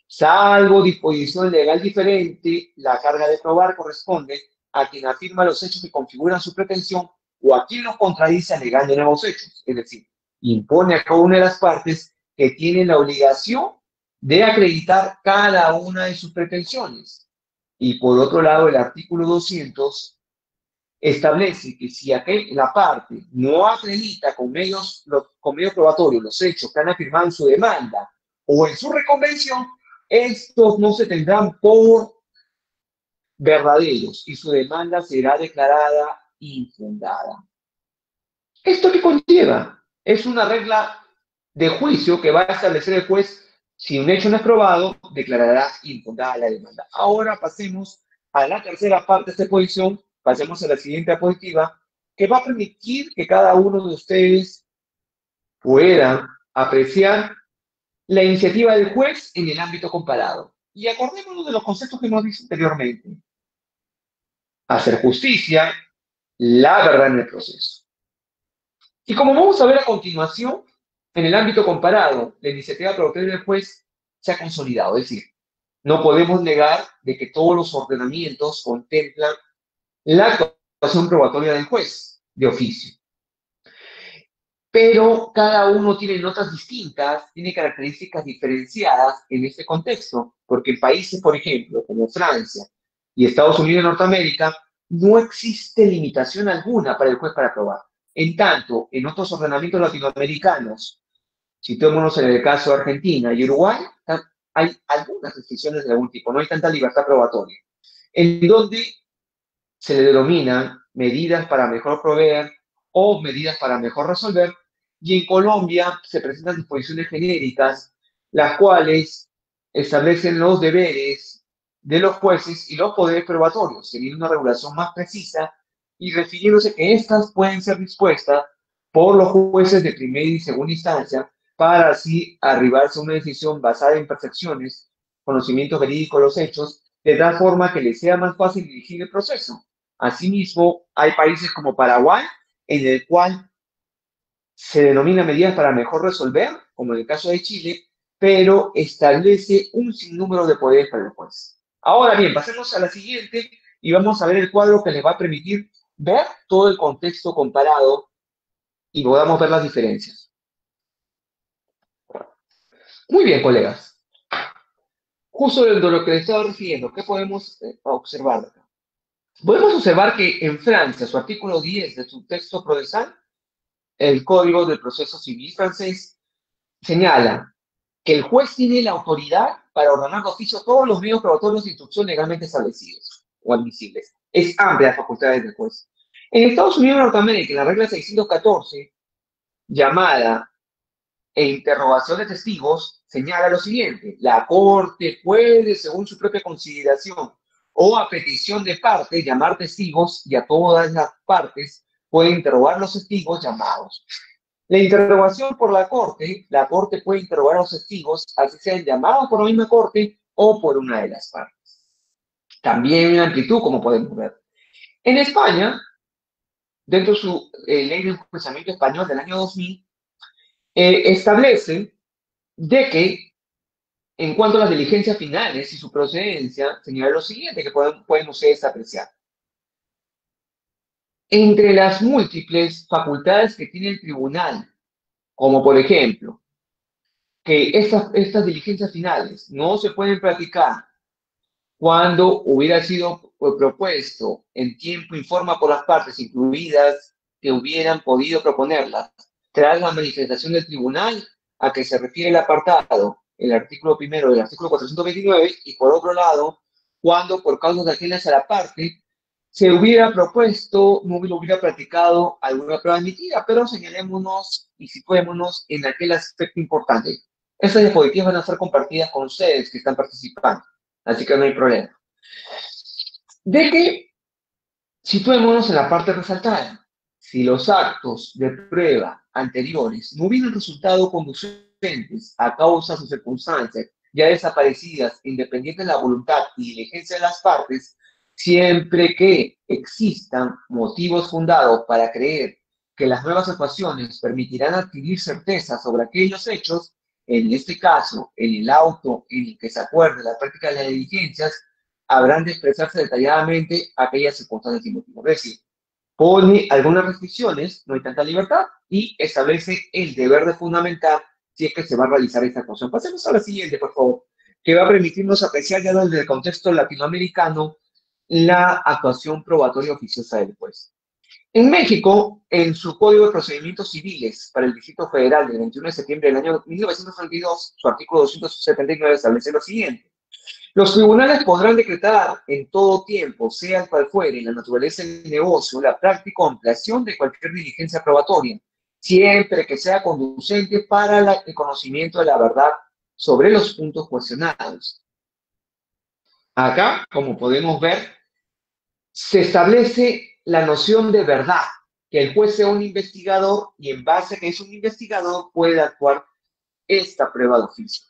Salvo disposición legal diferente, la carga de probar corresponde a quien afirma los hechos que configuran su pretensión o a quien los contradice alegando nuevos hechos. Es decir, impone a cada una de las partes que tienen la obligación de acreditar cada una de sus pretensiones. Y por otro lado, el artículo 200 establece que si la parte no acredita con medios probatorios los hechos que han afirmado en su demanda o en su reconvención, estos no se tendrán por verdaderos y su demanda será declarada infundada. ¿Esto qué conlleva? Es una regla de juicio que va a establecer el juez. Si un hecho no es probado, declarará infundada la demanda. Ahora pasemos a la tercera parte de esta posición, pasemos a la siguiente diapositiva, que va a permitir que cada uno de ustedes pueda apreciar la iniciativa del juez en el ámbito comparado. Y acordémonos de los conceptos que hemos visto anteriormente. Hacer justicia, la verdad en el proceso. Y como vamos a ver a continuación, en el ámbito comparado, la iniciativa probatoria del juez se ha consolidado. Es decir, no podemos negar de que todos los ordenamientos contemplan la actuación probatoria del juez de oficio. Pero cada uno tiene notas distintas, tiene características diferenciadas en este contexto, porque en países, por ejemplo, como Francia y Estados Unidos de Norteamérica, no existe limitación alguna para el juez para probar. En tanto, en otros ordenamientos latinoamericanos, situémonos en el caso de Argentina y Uruguay, hay algunas restricciones de algún tipo, no hay tanta libertad probatoria, en donde se le denominan medidas para mejor proveer o medidas para mejor resolver, y en Colombia se presentan disposiciones genéricas, las cuales establecen los deberes de los jueces y los poderes probatorios, teniendo una regulación más precisa y refiriéndose que estas pueden ser dispuestas por los jueces de primera y segunda instancia para así arribarse a una decisión basada en percepciones, conocimiento verídico de los hechos, de tal forma que les sea más fácil dirigir el proceso. Asimismo, hay países como Paraguay, en el cual se denomina medidas para mejor resolver, como en el caso de Chile, pero establece un sinnúmero de poderes para el juez. Ahora bien, pasemos a la siguiente y vamos a ver el cuadro que les va a permitir ver todo el contexto comparado y podamos ver las diferencias. Muy bien, colegas. Justo de lo que les estaba refiriendo, ¿qué podemos observar acá? Podemos observar que en Francia, su artículo 10 de su texto procesal, el Código del Proceso Civil francés, señala que el juez tiene la autoridad para ordenar de oficio todos los medios probatorios de instrucción legalmente establecidos o admisibles. Es amplia la facultad del juez. En Estados Unidos de Norteamérica, en la regla 614, llamada interrogación de testigos, señala lo siguiente: la Corte puede, según su propia consideración o a petición de parte, llamar testigos y a todas las partes puede interrogar los testigos llamados. La interrogación por la Corte puede interrogar a los testigos, así sean llamados por la misma Corte o por una de las partes. También en amplitud, como podemos ver. En España, dentro de su ley de enjuiciamiento español del año 2000, establece de que, en cuanto a las diligencias finales y su procedencia, señala lo siguiente que pueden ustedes apreciar. Entre las múltiples facultades que tiene el tribunal, como por ejemplo, que estas diligencias finales no se pueden practicar cuando hubiera sido propuesto en tiempo y forma por las partes incluidas que hubieran podido proponerlas, tras la manifestación del tribunal a que se refiere el apartado, el artículo primero del artículo 429, y por otro lado, cuando por causas ajenas a la parte se hubiera propuesto, no hubiera practicado alguna prueba admitida, pero señalémonos y situémonos en aquel aspecto importante. Estas diapositivas van a ser compartidas con ustedes que están participando, así que no hay problema. De que situémonos en la parte resaltada. Si los actos de prueba anteriores no hubieran resultado conducentes a causas o circunstancias ya desaparecidas, independiente de la voluntad y diligencia de las partes, siempre que existan motivos fundados para creer que las nuevas ecuaciones permitirán adquirir certeza sobre aquellos hechos, en este caso, en el auto en el que se acuerde la práctica de las diligencias, habrán de expresarse detalladamente aquellas circunstancias y motivos. Es decir, pone algunas restricciones, no hay tanta libertad, y establece el deber de fundamentar si es que se va a realizar esta actuación. Pasemos a la siguiente, por favor, que va a permitirnos apreciar ya desde el contexto latinoamericano la actuación probatoria oficiosa del juez. En México, en su Código de Procedimientos Civiles para el Distrito Federal del 21 de septiembre del año 1932, su artículo 279 establece lo siguiente: los tribunales podrán decretar en todo tiempo, sea cual fuere la naturaleza del negocio, la práctica o ampliación de cualquier diligencia probatoria, siempre que sea conducente para el conocimiento de la verdad sobre los puntos cuestionados. Acá, como podemos ver, se establece la noción de verdad, que el juez sea un investigador y en base a que es un investigador puede actuar esta prueba de oficio.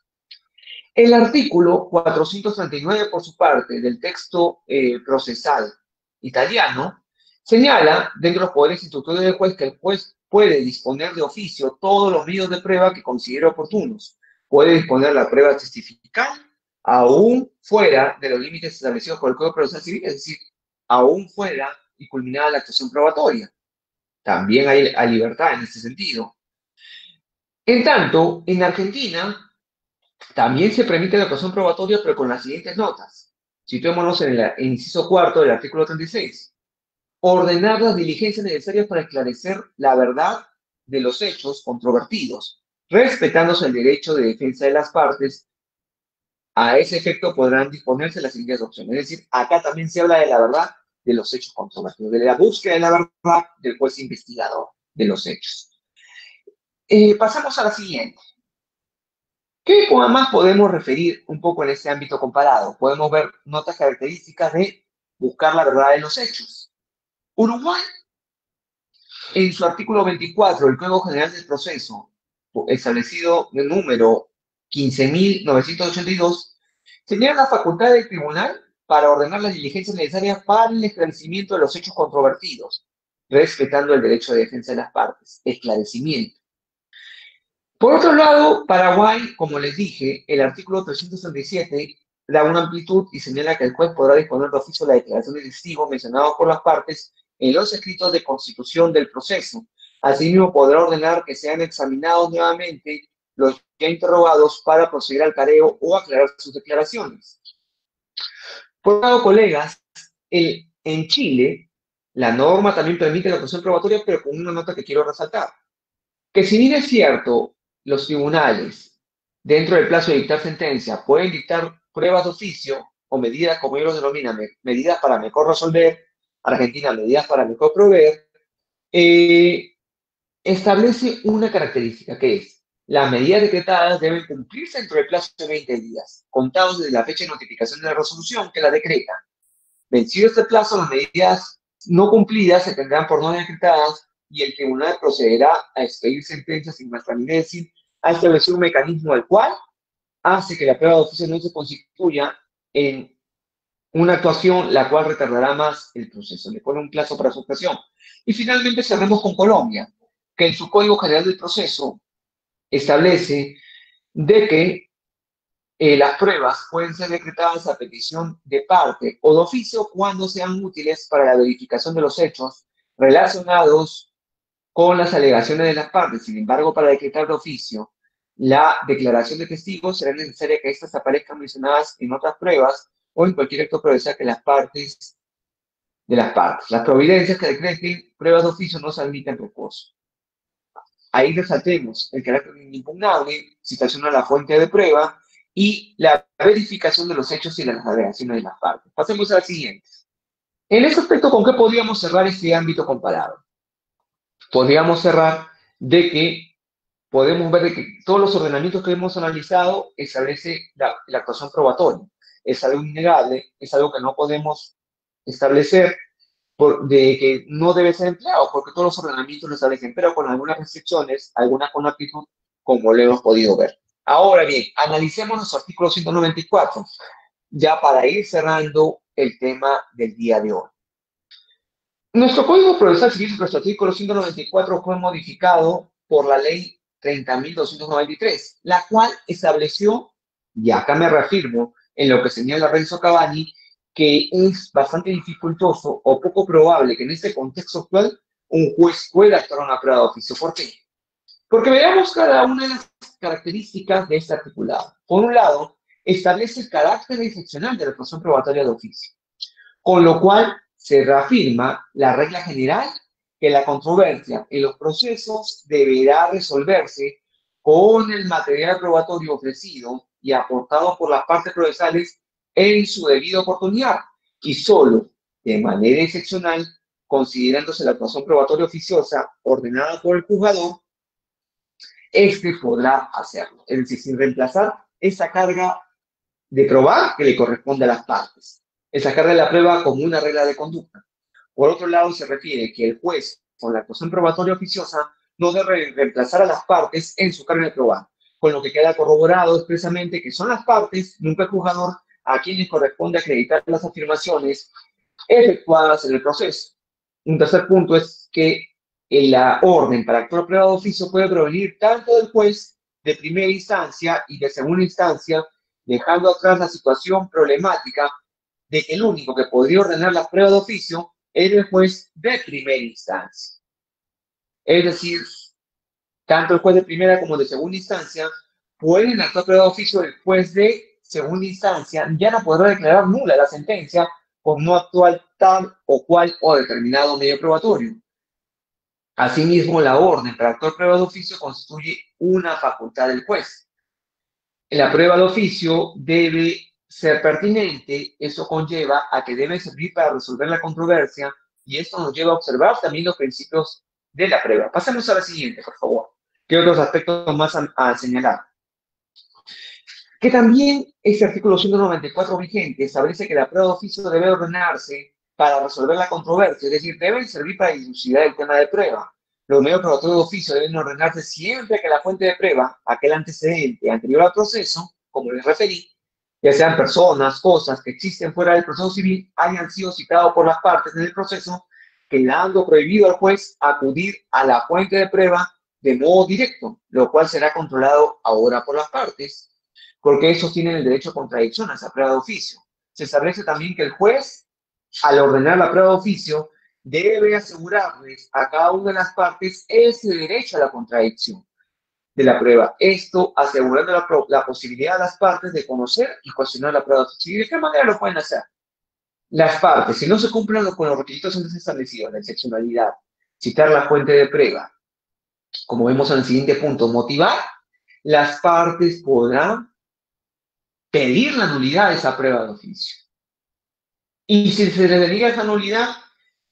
El artículo 439, por su parte, del texto procesal italiano, señala, dentro de los poderes instructores del juez, que el juez puede disponer de oficio todos los medios de prueba que considere oportunos. Puede disponer la prueba testifical, aún fuera de los límites establecidos por el Código Procesal Civil, es decir, aún fuera y culminada la actuación probatoria. También hay libertad en ese sentido. En tanto, en Argentina, también se permite la actuación probatoria, pero con las siguientes notas. Situémonos en el inciso cuarto del artículo 36. Ordenar las diligencias necesarias para esclarecer la verdad de los hechos controvertidos, respetándose el derecho de defensa de las partes. A ese efecto podrán disponerse las siguientes opciones. Es decir, acá también se habla de la verdad de los hechos controvertidos, de la búsqueda de la verdad del juez investigador de los hechos. Pasamos a la siguiente. ¿Qué más podemos referir un poco en este ámbito comparado? Podemos ver notas características de buscar la verdad de los hechos. Uruguay, en su artículo 24 del Código General del Proceso, establecido en el número 15.982, señala la facultad del tribunal para ordenar las diligencias necesarias para el esclarecimiento de los hechos controvertidos, respetando el derecho de defensa de las partes. Esclarecimiento. Por otro lado, Paraguay, como les dije, el artículo 337 da una amplitud y señala que el juez podrá disponer de oficio la declaración de testigos mencionados por las partes en los escritos de constitución del proceso. Asimismo, podrá ordenar que sean examinados nuevamente los ya interrogados para proceder al careo o aclarar sus declaraciones. Por otro lado, colegas, en Chile, la norma también permite la actuación probatoria, pero con una nota que quiero resaltar. Que si bien es cierto, los tribunales, dentro del plazo de dictar sentencia, pueden dictar pruebas de oficio o medidas, como ellos lo denominan, medidas para mejor resolver, Argentina, medidas para mejor proveer, establece una característica que es: las medidas decretadas deben cumplirse dentro del plazo de 20 días, contados desde la fecha de notificación de la resolución que la decreta. Vencido este plazo, las medidas no cumplidas se tendrán por no decretadas y el tribunal procederá a expedir sentencias sin más trámite. Es decir, ha establecido un mecanismo al cual hace que la prueba de oficio no se constituya en una actuación la cual retardará más el proceso. Le pone un plazo para su actuación. Y finalmente cerremos con Colombia, que en su Código General del Proceso establece de que las pruebas pueden ser decretadas a petición de parte o de oficio cuando sean útiles para la verificación de los hechos relacionados con las alegaciones de las partes. Sin embargo, para decretar de oficio la declaración de testigos, será necesaria que éstas aparezcan mencionadas en otras pruebas o en cualquier acto procesal que las partes de las partes. Las providencias que decreten pruebas de oficio no se admiten recurso. Ahí resaltemos el carácter inimpugnable, citación a la fuente de prueba y la verificación de los hechos y las alegaciones de las partes. Pasemos a la siguiente. En ese aspecto, ¿con qué podríamos cerrar este ámbito comparado? Podríamos cerrar de que podemos ver de que todos los ordenamientos que hemos analizado establece la actuación probatoria. Es algo innegable, es algo que no podemos establecer de que no debe ser empleado, porque todos los ordenamientos lo establecen, pero con algunas restricciones, algunas con actitud, como lo hemos podido ver. Ahora bien, analicemos nuestro artículo 194, ya para ir cerrando el tema del día de hoy. Nuestro Código Procesal Civil, nuestro artículo 194, fue modificado por la Ley 30.293, la cual estableció, y acá me reafirmo en lo que señala Renzo Cavani, que es bastante dificultoso o poco probable que en este contexto actual un juez pueda actuar una prueba de oficio. ¿Por qué? Porque veamos cada una de las características de este articulado. Por un lado, establece el carácter excepcional de la actuación probatoria de oficio, con lo cual se reafirma la regla general que la controversia en los procesos deberá resolverse con el material probatorio ofrecido y aportado por las partes procesales en su debida oportunidad y solo de manera excepcional, considerándose la actuación probatoria oficiosa ordenada por el juzgador, este podrá hacerlo. Es decir, sin reemplazar esa carga de probar que le corresponde a las partes. El sacar de la prueba como una regla de conducta. Por otro lado, se refiere que el juez, con la actuación probatoria oficiosa, no debe reemplazar a las partes en su carga de probar, con lo que queda corroborado expresamente que son las partes, nunca el juzgador, a quienes corresponde acreditar las afirmaciones efectuadas en el proceso. Un tercer punto es que la orden para actuar prueba de oficio puede provenir tanto del juez de primera instancia y de segunda instancia, dejando atrás la situación problemática de que el único que podría ordenar la prueba de oficio es el juez de primera instancia. Es decir, tanto el juez de primera como de segunda instancia pueden actuar prueba de oficio. El juez de segunda instancia ya no podrá declarar nula la sentencia por no actuar tal o cual o determinado medio probatorio. Asimismo, la orden para actuar prueba de oficio constituye una facultad del juez. La prueba de oficio debe ser pertinente, eso conlleva a que debe servir para resolver la controversia y esto nos lleva a observar también los principios de la prueba. Pasemos a la siguiente, por favor. ¿Qué otros aspectos más a señalar? Que también este artículo 194 vigente establece que la prueba de oficio debe ordenarse para resolver la controversia, es decir, deben servir para dilucidar el tema de prueba. Los medios probatorios de oficio deben ordenarse siempre que la fuente de prueba, aquel antecedente anterior al proceso, como les referí, ya sean personas, cosas que existen fuera del proceso civil, hayan sido citados por las partes en el proceso, quedando prohibido al juez acudir a la fuente de prueba de modo directo, lo cual será controlado ahora por las partes, porque esos tienen el derecho a contradicción a esa prueba de oficio. Se establece también que el juez, al ordenar la prueba de oficio, debe asegurarles a cada una de las partes ese derecho a la contradicción de la prueba. Esto asegurando la posibilidad de las partes de conocer y cuestionar la prueba de oficio. ¿Y de qué manera lo pueden hacer? Las partes, si no se cumplen con los requisitos antes establecidos, la excepcionalidad, citar la fuente de prueba, como vemos en el siguiente punto, motivar, las partes podrán pedir la nulidad de esa prueba de oficio. Y si se les deniega esa nulidad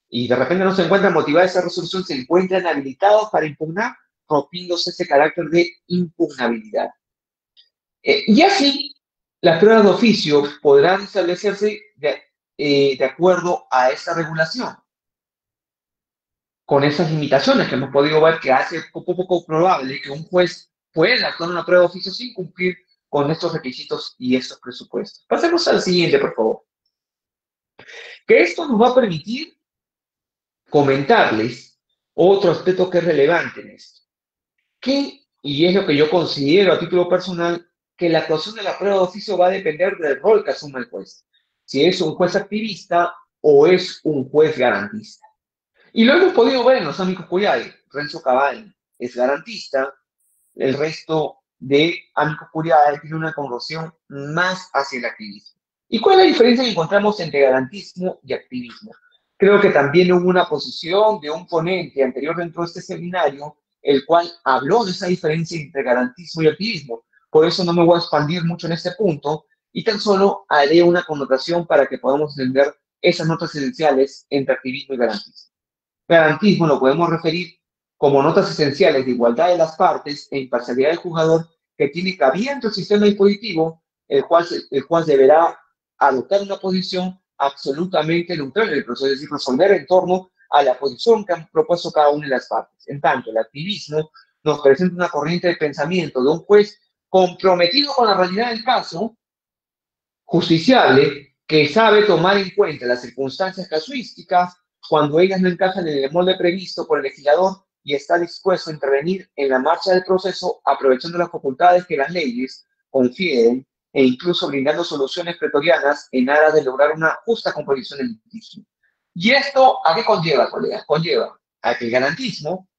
y de repente no se encuentra motivada esa resolución, se encuentran habilitados para impugnar, rompiéndose ese carácter de impugnabilidad. Y así, las pruebas de oficio podrán establecerse de acuerdo a esa regulación, con esas limitaciones que hemos podido ver que hace poco probable que un juez pueda actuar una prueba de oficio sin cumplir con estos requisitos y estos presupuestos. Pasemos al siguiente, por favor. Que esto nos va a permitir comentarles otro aspecto que es relevante en esto. Que, y es lo que yo considero a título personal, que la actuación de la prueba de oficio va a depender del rol que asuma el juez. Si es un juez activista o es un juez garantista. Y lo hemos podido ver en los amicus curiae. Renzo Cavani es garantista, el resto de amicus curiae tiene una connotación más hacia el activismo. ¿Y cuál es la diferencia que encontramos entre garantismo y activismo? Creo que también hubo una posición de un ponente anterior dentro de este seminario, el cual habló de esa diferencia entre garantismo y activismo. Por eso no me voy a expandir mucho en este punto y tan solo haré una connotación para que podamos entender esas notas esenciales entre activismo y garantismo. Garantismo lo podemos referir como notas esenciales de igualdad de las partes e imparcialidad del juzgador que tiene cabida dentro del sistema dispositivo, el cual deberá adoptar una posición absolutamente neutral en el proceso, es decir, resolver en torno a la posición que han propuesto cada una de las partes. En tanto, el activismo nos presenta una corriente de pensamiento de un juez comprometido con la realidad del caso, justiciable, que sabe tomar en cuenta las circunstancias casuísticas cuando ellas no encajan en el molde previsto por el legislador y está dispuesto a intervenir en la marcha del proceso aprovechando las facultades que las leyes confieren e incluso brindando soluciones pretorianas en aras de lograr una justa composición del litigio. ¿Y esto a qué conlleva, colegas? Conlleva a que el garantismo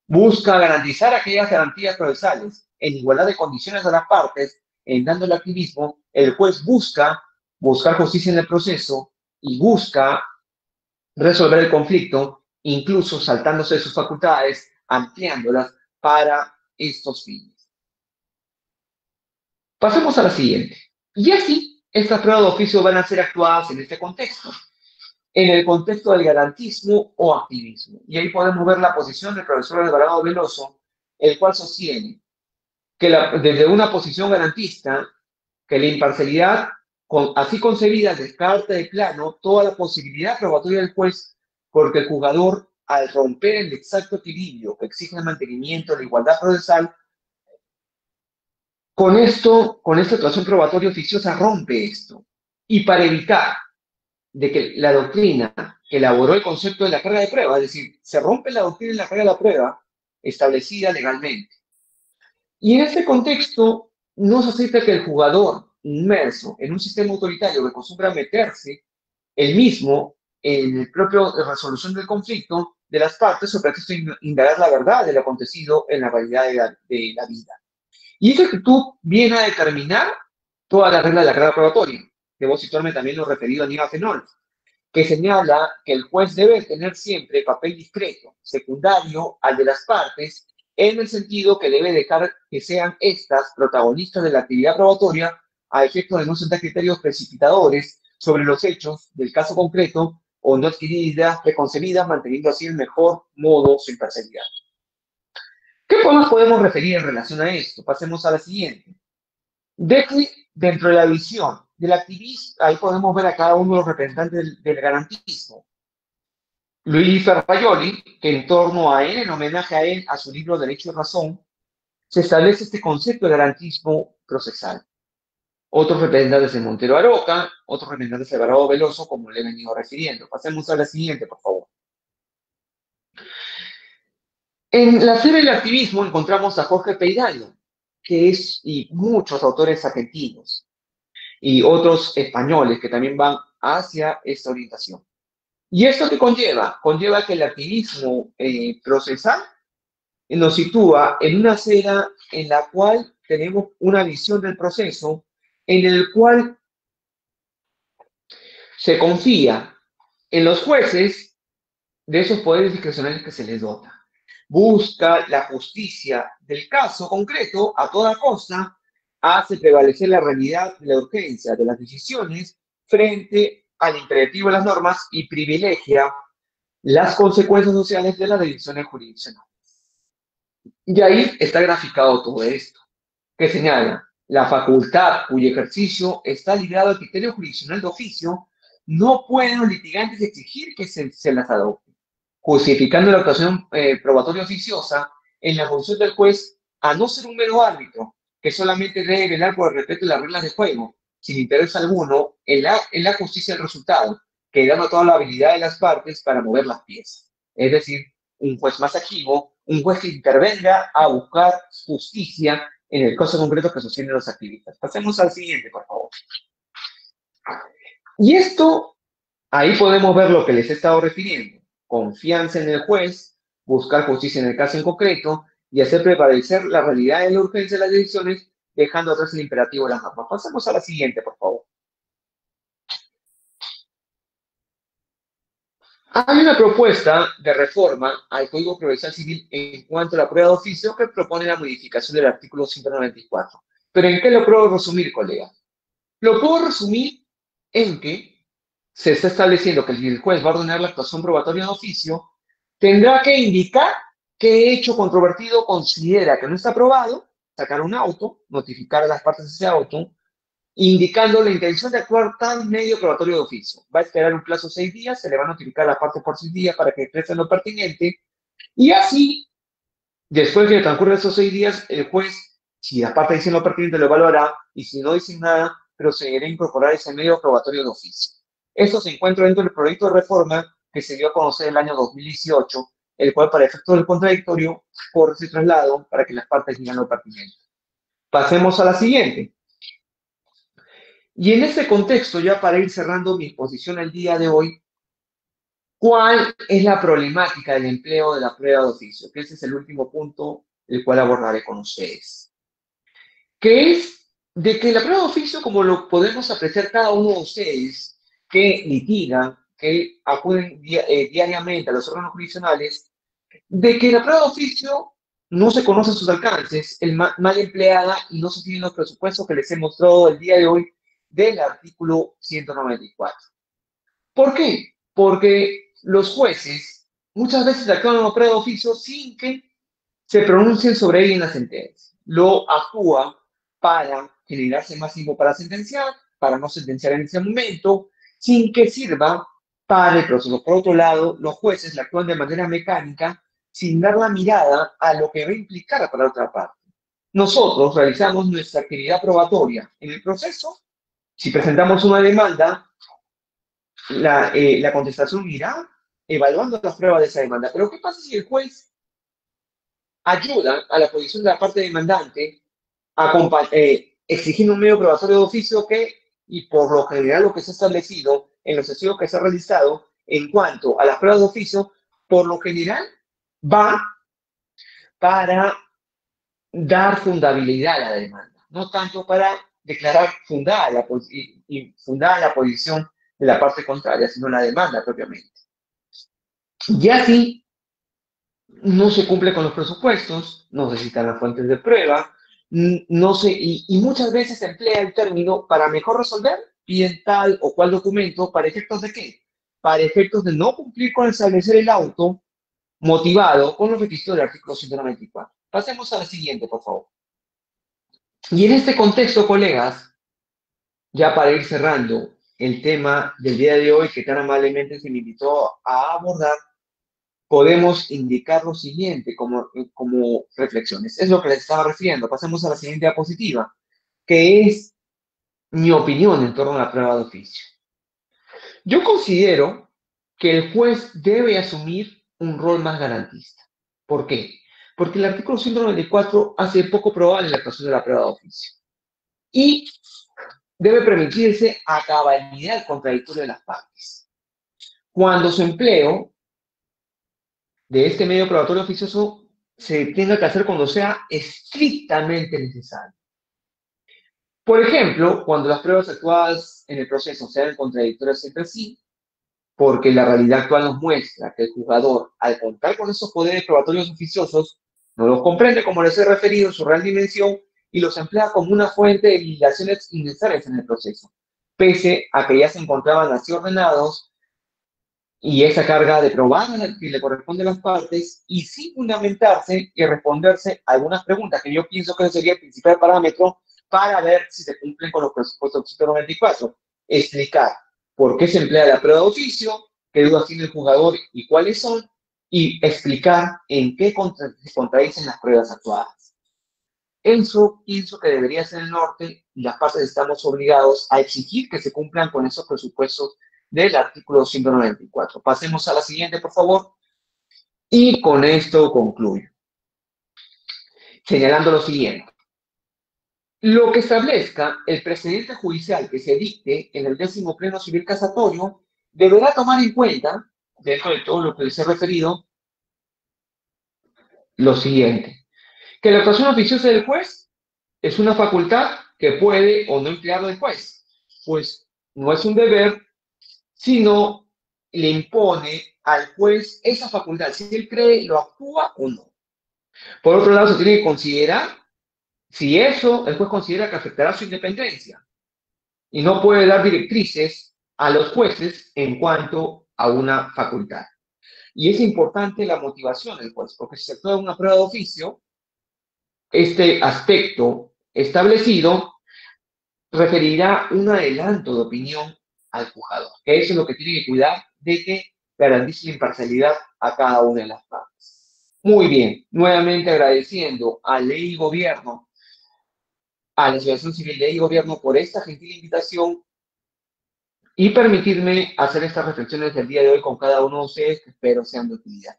busca garantizar aquellas garantías procesales en igualdad de condiciones a las partes, en dando el activismo, el juez busca buscar justicia en el proceso y busca resolver el conflicto, incluso saltándose de sus facultades, ampliándolas para estos fines. Pasemos a la siguiente. Y así, estas pruebas de oficio van a ser actuadas en este contexto, en el contexto del garantismo o activismo. Y ahí podemos ver la posición del profesor Alvarado Veloso, el cual sostiene que desde una posición garantista, que la imparcialidad, así concebida, descarta de plano toda la posibilidad probatoria del juez, porque el jugador, al romper el exacto equilibrio que exige el mantenimiento de la igualdad procesal, con esta actuación probatoria oficiosa rompe esto. Y para evitar de que la doctrina que elaboró el concepto de la carga de prueba, es decir, se rompe la doctrina de la carga de la prueba establecida legalmente. Y en este contexto, no se acepta que el jugador inmerso en un sistema autoritario que acostumbra meterse él mismo en el propio resolución del conflicto de las partes sobre pretexto de indagar la verdad de lo acontecido en la realidad de la vida. Y esta actitud viene a determinar toda la regla de la carga probatoria. Debo situarme también lo referido a Aníbal Fenol, que señala que el juez debe tener siempre papel discreto, secundario al de las partes, en el sentido que debe dejar que sean estas protagonistas de la actividad probatoria a efecto de no sentar criterios precipitadores sobre los hechos del caso concreto o no adquirir ideas preconcebidas, manteniendo así el mejor modo su imparcialidad. ¿Qué más podemos referir en relación a esto? Pasemos a la siguiente. Dentro de la visión del activismo, ahí podemos ver a cada uno de los representantes del garantismo. Luis Ferraioli, que en torno a él, en homenaje a él, a su libro Derecho y Razón, se establece este concepto de garantismo procesal. Otros representantes de Montero Aroca, otros representantes de Alvarado Veloso, como le he venido refiriendo. Pasemos a la siguiente, por favor. En la serie del activismo encontramos a Jorge Peirano, y muchos autores argentinos, y otros españoles que también van hacia esta orientación. ¿Y esto qué conlleva? Conlleva que el activismo procesal nos sitúa en una acera en la cual tenemos una visión del proceso en el cual se confía en los jueces de esos poderes discrecionales que se les dota. Busca la justicia del caso concreto a toda costa, hace prevalecer la realidad de la urgencia de las decisiones frente al imperativo de las normas y privilegia las consecuencias sociales de las decisiones jurisdiccionales. Y ahí está graficado todo esto, que señala la facultad cuyo ejercicio está ligado al criterio jurisdiccional de oficio, no pueden los litigantes exigir que se las adopte, justificando la actuación probatoria oficiosa en la función del juez a no ser un mero árbitro, que solamente debe velar por el respeto de las reglas de juego, sin interés alguno en la justicia del resultado, quedando toda la habilidad de las partes para mover las piezas. Es decir, un juez más activo, un juez que intervenga a buscar justicia en el caso concreto que sostienen los activistas. Pasemos al siguiente, por favor. Y esto, ahí podemos ver lo que les he estado refiriendo. Confianza en el juez, buscar justicia en el caso en concreto y hacer prevalecer la realidad y la urgencia de las decisiones, dejando atrás el imperativo de las normas. Pasemos a la siguiente, por favor. Hay una propuesta de reforma al Código Procesal Civil en cuanto a la prueba de oficio que propone la modificación del artículo 194. ¿Pero en qué lo puedo resumir, colega? Lo puedo resumir en que se está estableciendo que el juez va a ordenar la actuación probatoria de oficio, tendrá que indicar qué hecho controvertido considera que no está aprobado, sacar un auto, notificar a las partes de ese auto, indicando la intención de actuar tal medio probatorio de oficio. Va a esperar un plazo de 6 días, se le va a notificar a las partes por 6 días para que expresen lo pertinente, y así, después de que transcurran esos 6 días, el juez, si las partes dicen lo pertinente, lo evaluará, y si no dicen nada, procederá a incorporar ese medio probatorio de oficio. Esto se encuentra dentro del proyecto de reforma que se dio a conocer el año 2018, el cual para efectos del contradictorio corre ese traslado para que las partes digan lo pertinente. Pasemos a la siguiente. Y en este contexto, ya para ir cerrando mi exposición el día de hoy, ¿cuál es la problemática del empleo de la prueba de oficio? Que ese es el último punto el cual abordaré con ustedes. Que es de que la prueba de oficio, como lo podemos apreciar cada uno de ustedes que litigan, que acuden diariamente a los órganos jurisdiccionales, de que la prueba de oficio no se conocen sus alcances, es mal empleada y no se tienen los presupuestos que les he mostrado el día de hoy del artículo 194. ¿Por qué? Porque los jueces muchas veces actúan en la prueba de oficio sin que se pronuncien sobre ella en la sentencia. Lo actúa para generarse más tiempo para sentenciar, para no sentenciar en ese momento, sin que sirva para el proceso. Por otro lado, los jueces la actúan de manera mecánica, sin dar la mirada a lo que va a implicar para la otra parte. Nosotros realizamos nuestra actividad probatoria en el proceso. Si presentamos una demanda, la contestación irá evaluando las pruebas de esa demanda. Pero ¿qué pasa si el juez ayuda a la posición de la parte demandante exigiendo un medio probatorio de oficio que, y por lo general lo que se ha establecido en los estudios que se ha realizado en cuanto a las pruebas de oficio, por lo general va para dar fundabilidad a la demanda, no tanto para declarar fundada fundada la posición de la parte contraria, sino la demanda propiamente. Y así no se cumple con los presupuestos, no se citan las fuentes de prueba, no se, y muchas veces se emplea el término para mejor resolver, piden tal o cual documento, ¿para efectos de qué? Para efectos de no cumplir con establecer el auto motivado con los requisitos del artículo 194. Pasemos a la siguiente, por favor. Y en este contexto, colegas, ya para ir cerrando el tema del día de hoy que tan amablemente se me invitó a abordar, podemos indicar lo siguiente como reflexiones. Es lo que les estaba refiriendo. Pasemos a la siguiente diapositiva, que es mi opinión en torno a la prueba de oficio. Yo considero que el juez debe asumir un rol más garantista. ¿Por qué? Porque el artículo 194 hace poco probable la actuación de la prueba de oficio. Y debe permitirse a cabalidad el contradictorio de las partes. Cuando su empleo de este medio probatorio oficioso se tenga que hacer cuando sea estrictamente necesario. Por ejemplo, cuando las pruebas actuadas en el proceso sean contradictorias entre sí, porque la realidad actual nos muestra que el juzgador, al contar con esos poderes probatorios oficiosos, no los comprende como les he referido en su real dimensión y los emplea como una fuente de legislaciones innecesarias en el proceso, pese a que ya se encontraban así ordenados y esa carga de probar que le corresponde a las partes y sin fundamentarse y responderse a algunas preguntas que yo pienso que sería el principal parámetro para ver si se cumplen con los presupuestos del 194. Explicar por qué se emplea la prueba de oficio, qué dudas tiene el jugador y cuáles son, y explicar en qué se contradicen las pruebas actuadas. Eso pienso que debería ser el norte y las partes estamos obligados a exigir que se cumplan con esos presupuestos del artículo 194. Pasemos a la siguiente, por favor. Y con esto concluyo, señalando lo siguiente. Lo que establezca el precedente judicial que se dicte en el 10º Pleno Civil Casatorio deberá tomar en cuenta, dentro de todo lo que les he referido, lo siguiente. Que la actuación oficiosa del juez es una facultad que puede o no emplear el juez, pues no es un deber, sino le impone al juez esa facultad. Si él cree, lo actúa o no. Por otro lado, se tiene que considerar si eso el juez considera que afectará su independencia y no puede dar directrices a los jueces en cuanto a una facultad. Y es importante la motivación del juez, porque si se actúa una prueba de oficio, este aspecto establecido referirá un adelanto de opinión al juzgador, que eso es lo que tiene que cuidar de que garantice la imparcialidad a cada una de las partes. Muy bien, nuevamente agradeciendo a Ley y Gobierno a la Asociación Civil Ley y Gobierno por esta gentil invitación y permitirme hacer estas reflexiones del día de hoy con cada uno de ustedes que espero sean de utilidad.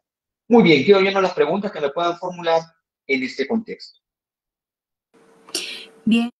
Muy bien, quiero llenar las preguntas que me puedan formular en este contexto. Bien.